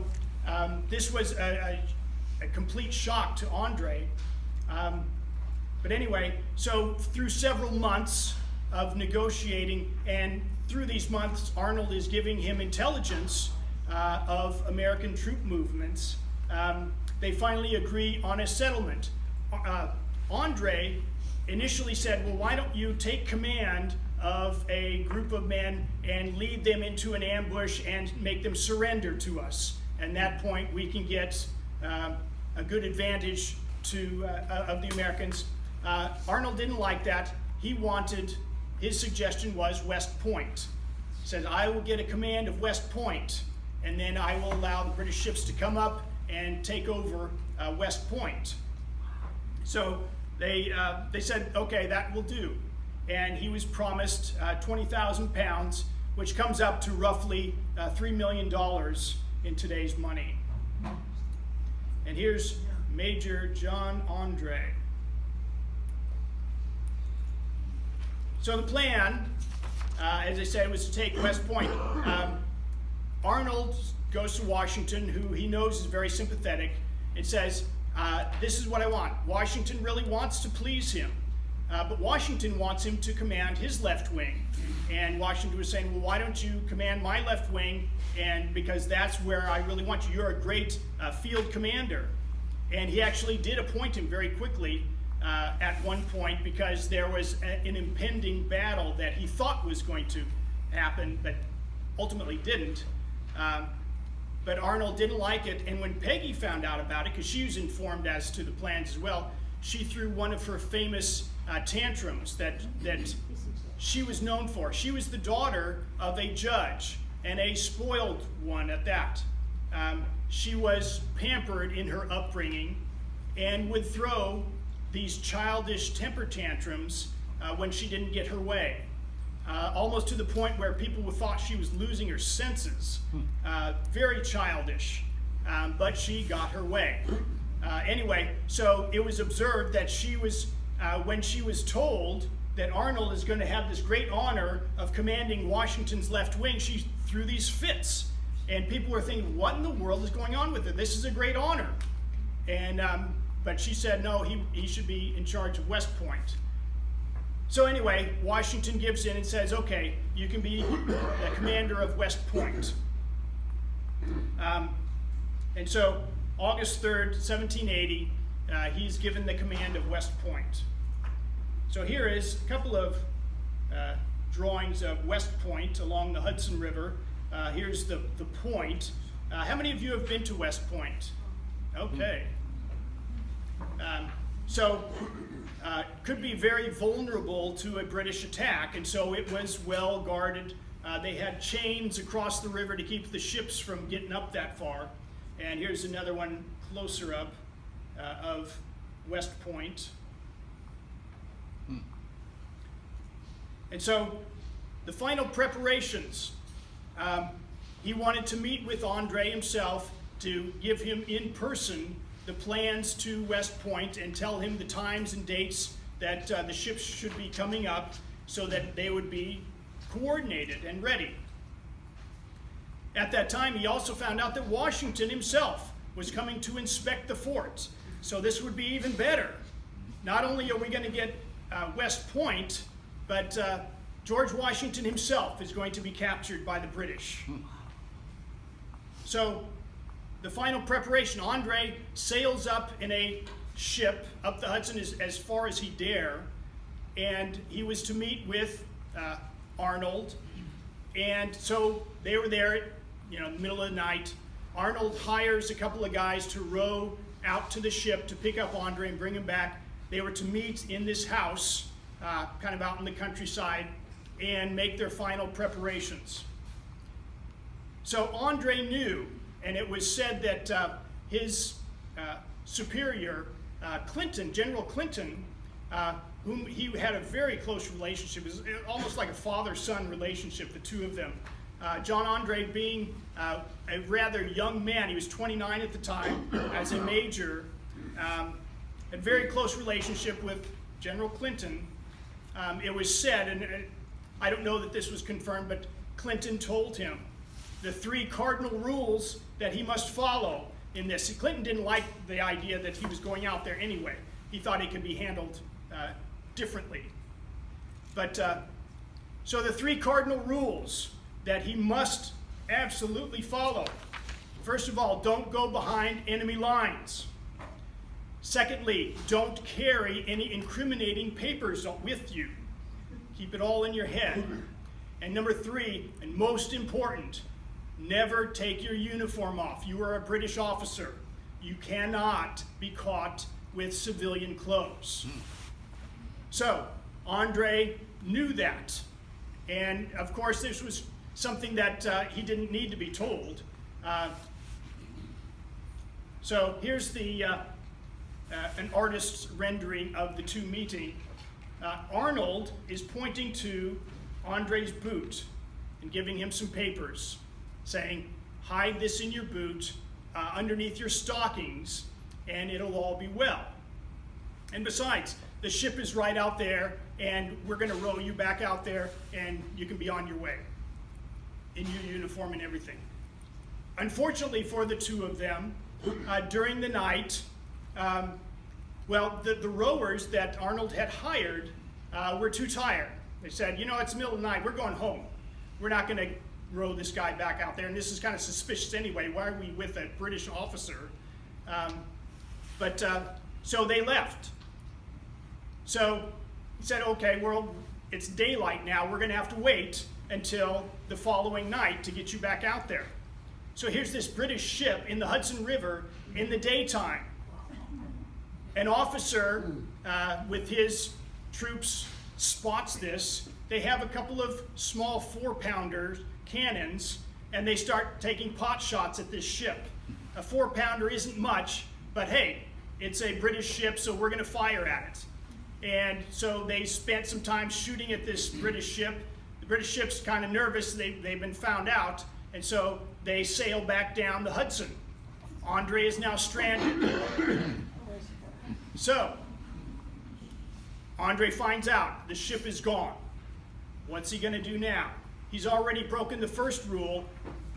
this was a complete shock to Andre. But anyway, so through several months of negotiating, and through these months, Arnold is giving him intelligence of American troop movements. They finally agree on a settlement. Andre initially said, well, why don't you take command of a group of men and lead them into an ambush and make them surrender to us. And at that point, we can get a good advantage of the Americans. Arnold didn't like that. His suggestion was West Point. He said, I will get a command of West Point, and then I will allow the British ships to come up and take over West Point. So they said, okay, that will do. And he was promised 20,000 pounds, which comes up to roughly $3 million in today's money. And here's Major John Andre. So the plan, as I said, was to take West Point. Arnold goes to Washington, who he knows is very sympathetic, and says, this is what I want. Washington really wants to please him, but Washington wants him to command his left wing. And Washington was saying, well, why don't you command my left wing, and because that's where I really want you. You're a great field commander. And he actually did appoint him very quickly at one point, because there was an impending battle that he thought was going to happen, but ultimately didn't. But Arnold didn't like it, and when Peggy found out about it, because she was informed as to the plans as well, she threw one of her famous tantrums that she was known for. She was the daughter of a judge, and a spoiled one at that. She was pampered in her upbringing and would throw these childish temper tantrums when she didn't get her way. almost to the point where people thought she was losing her senses. Very childish, but she got her way. Anyway, so it was observed that she was, when she was told that Arnold is going to have this great honor of commanding Washington's left wing, she threw these fits. And people were thinking, what in the world is going on with her? This is a great honor. And, but she said, no, he should be in charge of West Point. So anyway, Washington gives in and says, okay, you can be the commander of West Point. And so August 3rd, 1780, he's given the command of West Point. So here is a couple of drawings of West Point along the Hudson River. Here's the point. How many of you have been to West Point? Okay. Could be very vulnerable to a British attack, and so it was well guarded. They had chains across the river to keep the ships from getting up that far. And here's another one closer up of West Point. And so the final preparations, he wanted to meet with Andre himself to give him in person the plans to West Point and tell him the times and dates that the ships should be coming up so that they would be coordinated and ready. At that time, he also found out that Washington himself was coming to inspect the fort. So this would be even better. Not only are we going to get West Point, but George Washington himself is going to be captured by the British. So the final preparation, Andre sails up in a ship up the Hudson as far as he dare, and he was to meet with Arnold. And so they were there, in the middle of the night. Arnold hires a couple of guys to row out to the ship to pick up Andre and bring him back. They were to meet in this house, kind of out in the countryside, and make their final preparations. So Andre knew, and it was said that his superior, Clinton, General Clinton, whom he had a very close relationship, it was almost like a father-son relationship, the two of them. John Andre being a rather young man, he was 29 at the time, as a major, had a very close relationship with General Clinton. It was said, and I don't know that this was confirmed, but Clinton told him the 3 cardinal rules that he must follow in this. Clinton didn't like the idea that he was going out there anyway. He thought it could be handled differently. But so the 3 cardinal rules that he must absolutely follow. First of all, don't go behind enemy lines. Secondly, don't carry any incriminating papers with you. Keep it all in your head. And number 3, and most important, never take your uniform off. You are a British officer. You cannot be caught with civilian clothes. So, Andre knew that. And of course, this was something that he didn't need to be told. So here's an artist's rendering of the two meeting. Arnold is pointing to Andre's boot and giving him some papers, saying, hide this in your boot underneath your stockings, and it'll all be well. And besides, the ship is right out there, and we're going to row you back out there, and you can be on your way in your uniform and everything. Unfortunately for the two of them, during the night, the rowers that Arnold had hired were too tired. They said, it's the middle of the night, we're going home. We're not going to row this guy back out there, and this is kind of suspicious anyway. Why are we with a British officer? So they left. So he said, okay, it's daylight now. We're going to have to wait until the following night to get you back out there. So here's this British ship in the Hudson River in the daytime. An officer with his troops spots this. They have a couple of small 4-pounder cannons, and they start taking pot shots at this ship. A 4-pounder isn't much, but hey, it's a British ship, so we're going to fire at it. And so they spent some time shooting at this British ship. the British ship's kind of nervous. They've been found out, and so they sail back down the Hudson. Andre is now stranded. So, Andre finds out the ship is gone. What's he going to do now? He's already broken the first rule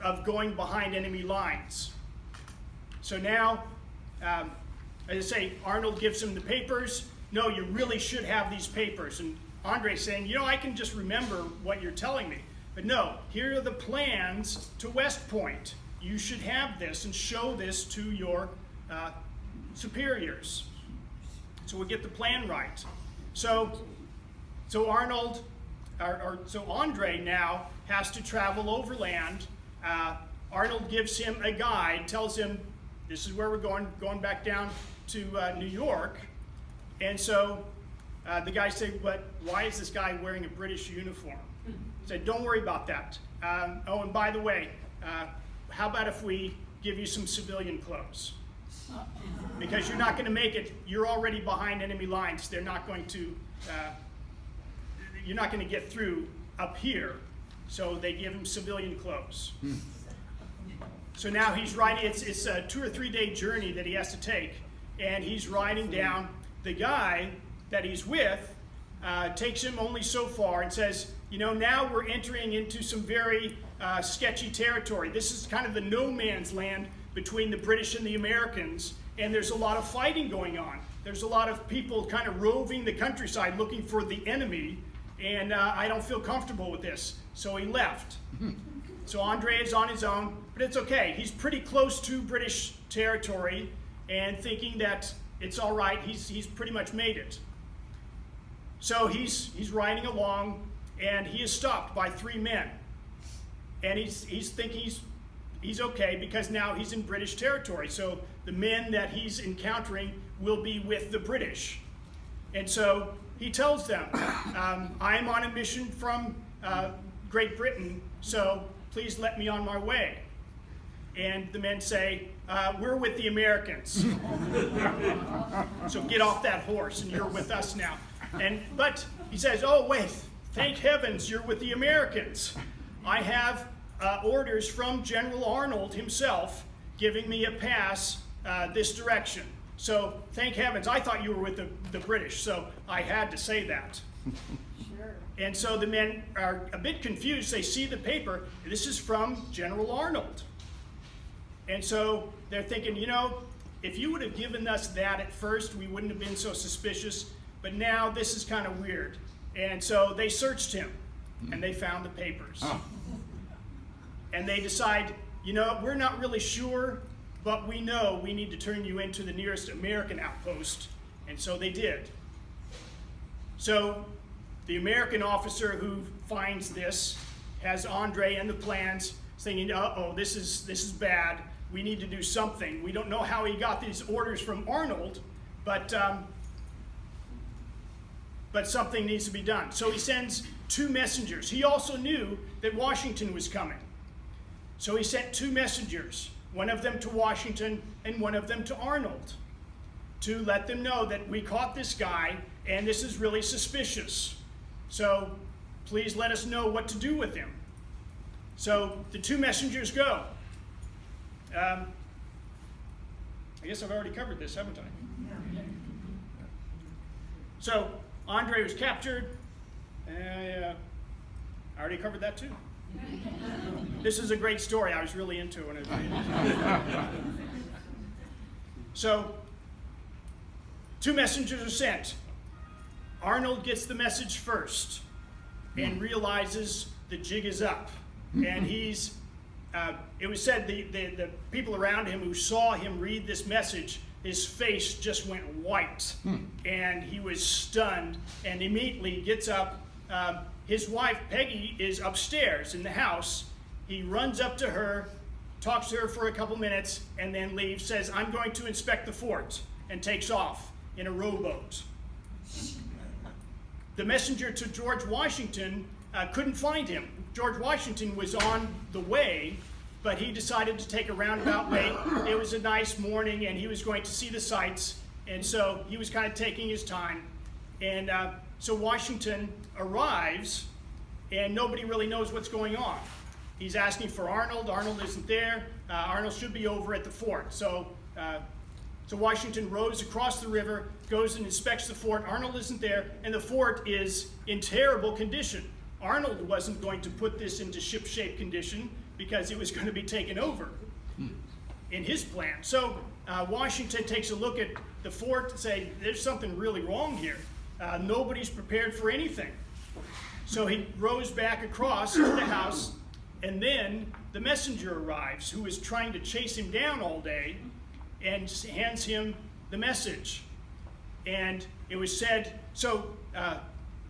of going behind enemy lines. So now, as I say, Arnold gives him the papers. No, you really should have these papers. And Andre's saying, you know, I can just remember what you're telling me. But no, here are the plans to West Point. You should have this and show this to your superiors. So we'll get the plan right. So Arnold, so Andre now has to travel overland. Arnold gives him a guide, tells him this is where we're going back down to New York. And so the guy said, but why is this guy wearing a British uniform? He said, don't worry about that. Oh, and by the way, how about if we give you some civilian clothes? Because you're not going to make it. You're already behind enemy lines. They're not going to, you're not going to get through up here. So they give him civilian clothes. So now he's riding, it's a 2 or 3 day journey that he has to take. And he's riding down. The guy that he's with takes him only so far and says, you know, now we're entering into some very sketchy territory. This is kind of the no man's land between the British and the Americans, and there's a lot of fighting going on. There's a lot of people kind of roving the countryside looking for the enemy, and I don't feel comfortable with this. So he left. So Andre is on his own, but it's okay. He's pretty close to British territory and thinking that it's all right. He's pretty much made it. So he's riding along, and he is stopped by 3 men. And he's thinking he's okay because now he's in British territory. So the men that he's encountering will be with the British. And so he tells them, I'm on a mission from Great Britain, so please let me on my way. And the men say, we're with the Americans. So get off that horse and you're with us now. But he says, oh wait, thank heavens you're with the Americans. I have orders from General Arnold himself giving me a pass this direction. So thank heavens, I thought you were with the British, so I had to say that. Sure. And so the men are a bit confused. They see the paper. This is from General Arnold. And so they're thinking, you know, if you would have given us that at first, we wouldn't have been so suspicious. But now this is kind of weird. And so they searched him, and they found the papers. Oh. And they decide, you know, we're not really sure, but we know we need to turn you into the nearest American outpost. And so they did. So the American officer who finds this has Andre and the plans, saying, uh-oh, this is bad. We need to do something. We don't know how he got these orders from Arnold, but something needs to be done. So he sends 2 messengers. He also knew that Washington was coming. So he sent 2 messengers, one of them to Washington and one of them to Arnold, to let them know that we caught this guy and this is really suspicious. So please let us know what to do with him. So the 2 messengers go. I guess I've already covered this, haven't I? So Andre was captured. I already covered that too. This is a great story. I was really into it when I was reading it. So 2 messengers are sent. Arnold gets the message first and realizes the jig is up. And it was said the people around him who saw him read this message, his face just went white. And he was stunned and immediately gets up. His wife, Peggy, is upstairs in the house. He runs up to her, talks to her for a couple minutes, and then leaves, says, I'm going to inspect the fort, and takes off in a rowboat. The messenger to George Washington couldn't find him. George Washington was on the way, but he decided to take a roundabout way. It was a nice morning, and he was going to see the sights, and so he was kind of taking his time. And so Washington arrives, and nobody really knows what's going on. He's asking for Arnold. Arnold isn't there. Arnold should be over at the fort. So Washington rows across the river, goes and inspects the fort. Arnold isn't there, and the fort is in terrible condition. Arnold wasn't going to put this into ship-shape condition because it was going to be taken over in his plan. So Washington takes a look at the fort and says, there's something really wrong here. Nobody's prepared for anything. So he rows back across to the house, and then the messenger arrives, who is trying to chase him down all day, and hands him the message. And it was said, so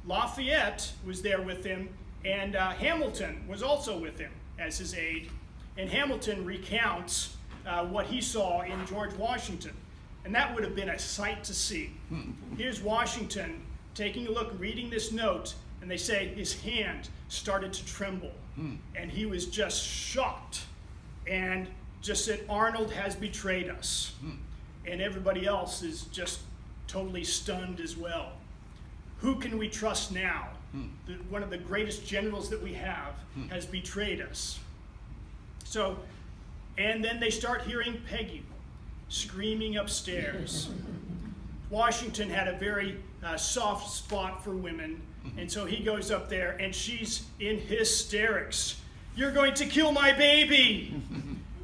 Lafayette was there with him, and Hamilton was also with him as his aide. And Hamilton recounts what he saw in George Washington. And that would have been a sight to see. Here's Washington taking a look, reading this note, and they say his hand started to tremble. And he was just shocked and just said, Arnold has betrayed us. And everybody else is just totally stunned as well. Who can we trust now? One of the greatest generals that we have has betrayed us. So, and then they start hearing Peggy screaming upstairs. Washington had a very soft spot for women, and so he goes up there, and she's in hysterics. You're going to kill my baby!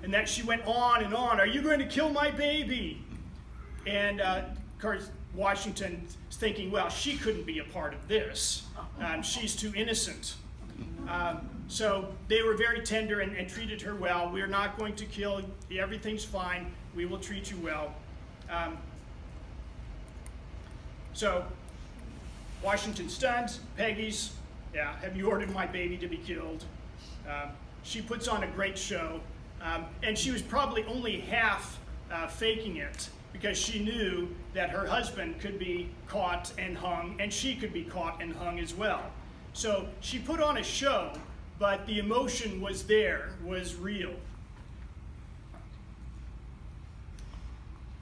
And that she went on and on. Are you going to kill my baby? And of course, Washington's thinking, well, she couldn't be a part of this. She's too innocent. So they were very tender and treated her well. We're not going to kill you. Everything's fine. We will treat you well. So Washington stunned. Peggy's, yeah, have you ordered my baby to be killed? She puts on a great show. And she was probably only half faking it, because she knew that her husband could be caught and hung, and she could be caught and hung as well. So she put on a show, but the emotion was there, was real.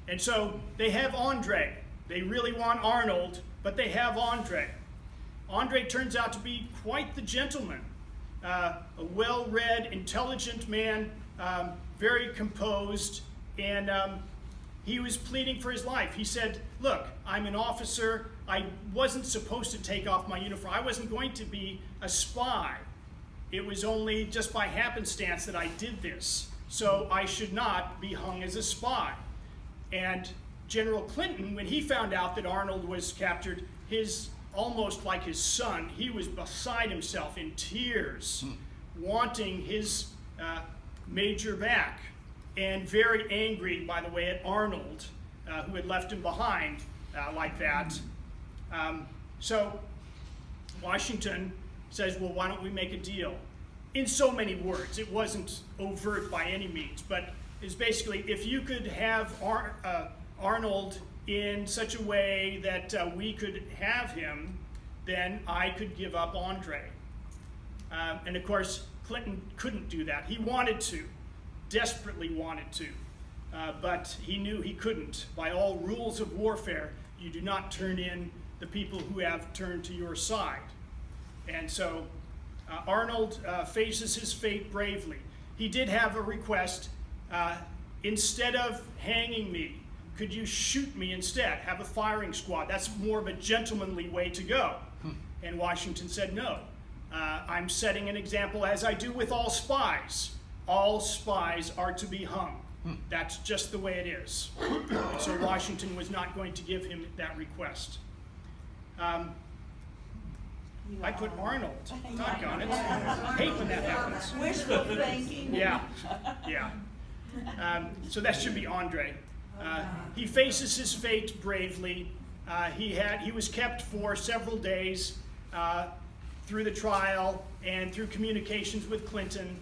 And so they have Andre. They really want Arnold, but they have Andre. Andre turns out to be quite the gentleman, a well-read, intelligent man, very composed, and he was pleading for his life. He said, look, I'm an officer. I wasn't supposed to take off my uniform. I wasn't going to be a spy. It was only just by happenstance that I did this. So I should not be hung as a spy. And General Clinton, when he found out that Arnold was captured, almost like his son, he was beside himself in tears, wanting his major back. And very angry, by the way, at Arnold, who had left him behind like that. So Washington says, well, why don't we make a deal? In so many words. It wasn't overt by any means, but it's basically, if you could have Arnold in such a way that we could have him, then I could give up Andre. And of course, Clinton couldn't do that. He wanted to. Desperately wanted to, but he knew he couldn't. By all rules of warfare, you do not turn in the people who have turned to your side. And so Arnold faces his fate bravely. He did have a request. Instead of hanging me, could you shoot me instead? Have a firing squad. That's more of a gentlemanly way to go. And Washington said, no. I'm setting an example, as I do with all spies. All spies are to be hung. That's just the way it is. And so Washington was not going to give him that request. I put Arnold. Doggone it. I hate when that happens. Wishful thinking. Yeah. So that should be Andre. He faces his fate bravely. He was kept for several days through the trial and through communications with Clinton.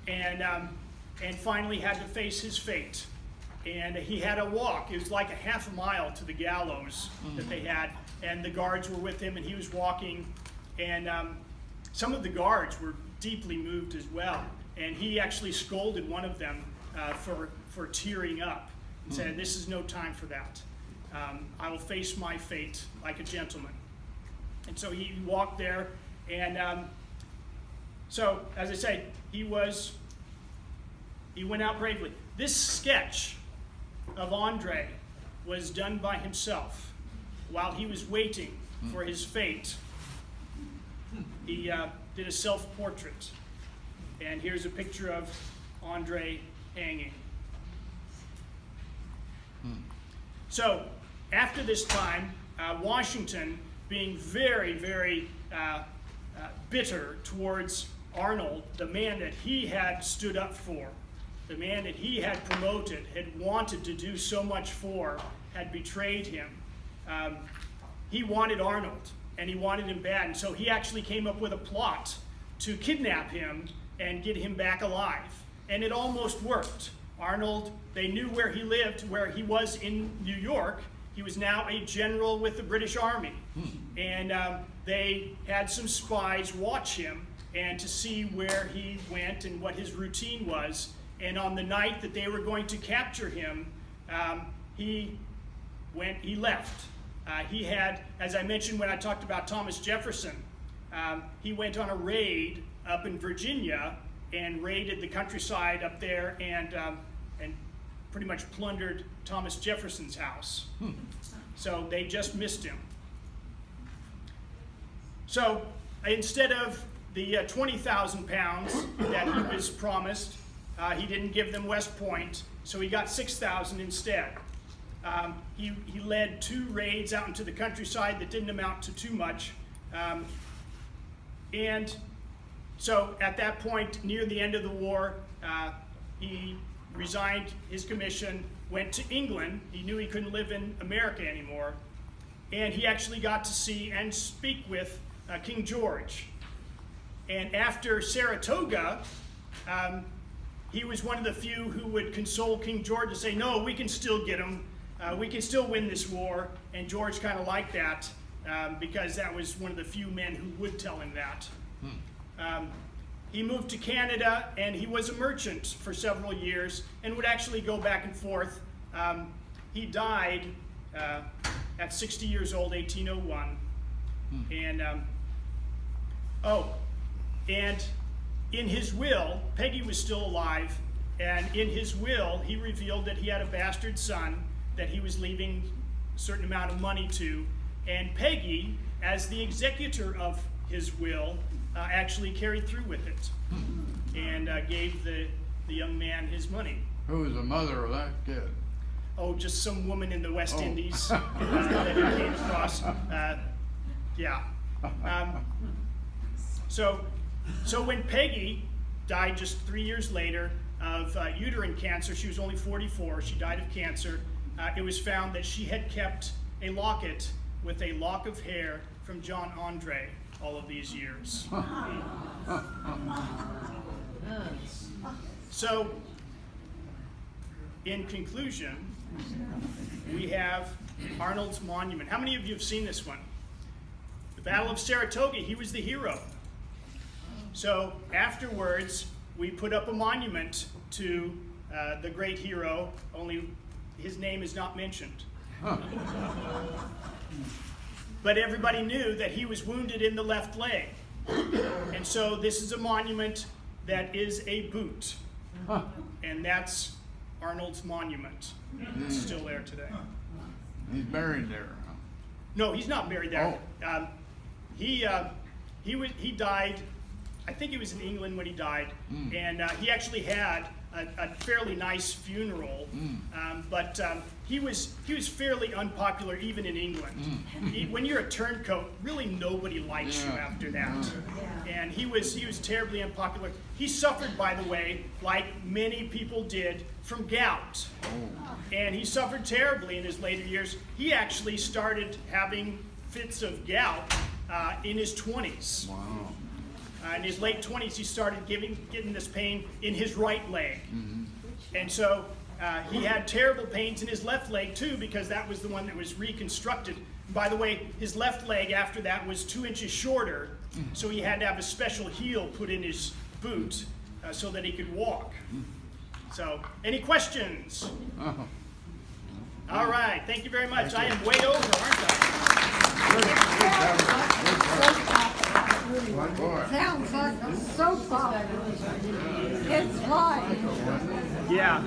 And finally had to face his fate. And he had a walk. It was like a half a mile to the gallows that they had. And the guards were with him, and he was walking. And some of the guards were deeply moved as well. And he actually scolded one of them for tearing up and said, this is no time for that. I will face my fate like a gentleman. And so he walked there, and So, as I say, he went out bravely. This sketch of Andre was done by himself while he was waiting for his fate. He did a self-portrait. And here's a picture of Andre hanging. So, after this time, Washington, being very, very bitter towards Arnold, the man that he had stood up for, the man that he had promoted, had wanted to do so much for, had betrayed him. He wanted Arnold, and he wanted him bad, and so he actually came up with a plot to kidnap him and get him back alive. And it almost worked. Arnold, they knew where he lived, where he was in New York. He was now a general with the British Army. And they had some spies watch him and to see where he went and what his routine was. And on the night that they were going to capture him, he left. He had, as I mentioned when I talked about Thomas Jefferson, he went on a raid up in Virginia and raided the countryside up there and pretty much plundered Thomas Jefferson's house. So they just missed him. So instead of the 20,000 pounds that he was promised, he didn't give them West Point, so he got 6,000 instead. He led 2 raids out into the countryside that didn't amount to too much. And so at that point, near the end of the war, he resigned his commission, went to England. He knew he couldn't live in America anymore. And he actually got to see and speak with King George. And after Saratoga, he was one of the few who would console King George and say, no, we can still get him. We can still win this war. And George kind of liked that because that was one of the few men who would tell him that. He moved to Canada, and he was a merchant for several years and would actually go back and forth. He died at 60 years old, 1801. And, and in his will, Peggy was still alive, and in his will, he revealed that he had a bastard son that he was leaving a certain amount of money to, and Peggy, as the executor of his will, actually carried through with it and gave the young man his money. Who was the mother of that kid? Oh, just some woman in the West Indies that he came across. Yeah. So when Peggy died just 3 years later of uterine cancer, she was only 44, she died of cancer, it was found that she had kept a locket with a lock of hair from John Andre all of these years. So, in conclusion, we have Arnold's monument. How many of you have seen this one? The Battle of Saratoga, he was the hero. So afterwards, we put up a monument to the great hero, only his name is not mentioned. But everybody knew that he was wounded in the left leg. And so this is a monument that is a boot. And that's Arnold's monument. It's still there today. He's buried there. No, he's not buried there. He died, I think he was in England when he died. And he actually had a fairly nice funeral, but he was fairly unpopular even in England. When you're a turncoat, really nobody likes you after that. And he was terribly unpopular. He suffered, by the way, like many people did, from gout. And he suffered terribly in his later years. He actually started having fits of gout in his 20s. Wow. In his late 20s, he started getting this pain in his right leg. And so he had terrible pains in his left leg too, because that was the one that was reconstructed. By the way, his left leg after that was 2 inches shorter, so he had to have a special heel put in his boot so that he could walk. So, any questions? All right, thank you very much. I am way over, aren't I? Good job. Boy. Sounds like a soap opera. It's live. Yeah.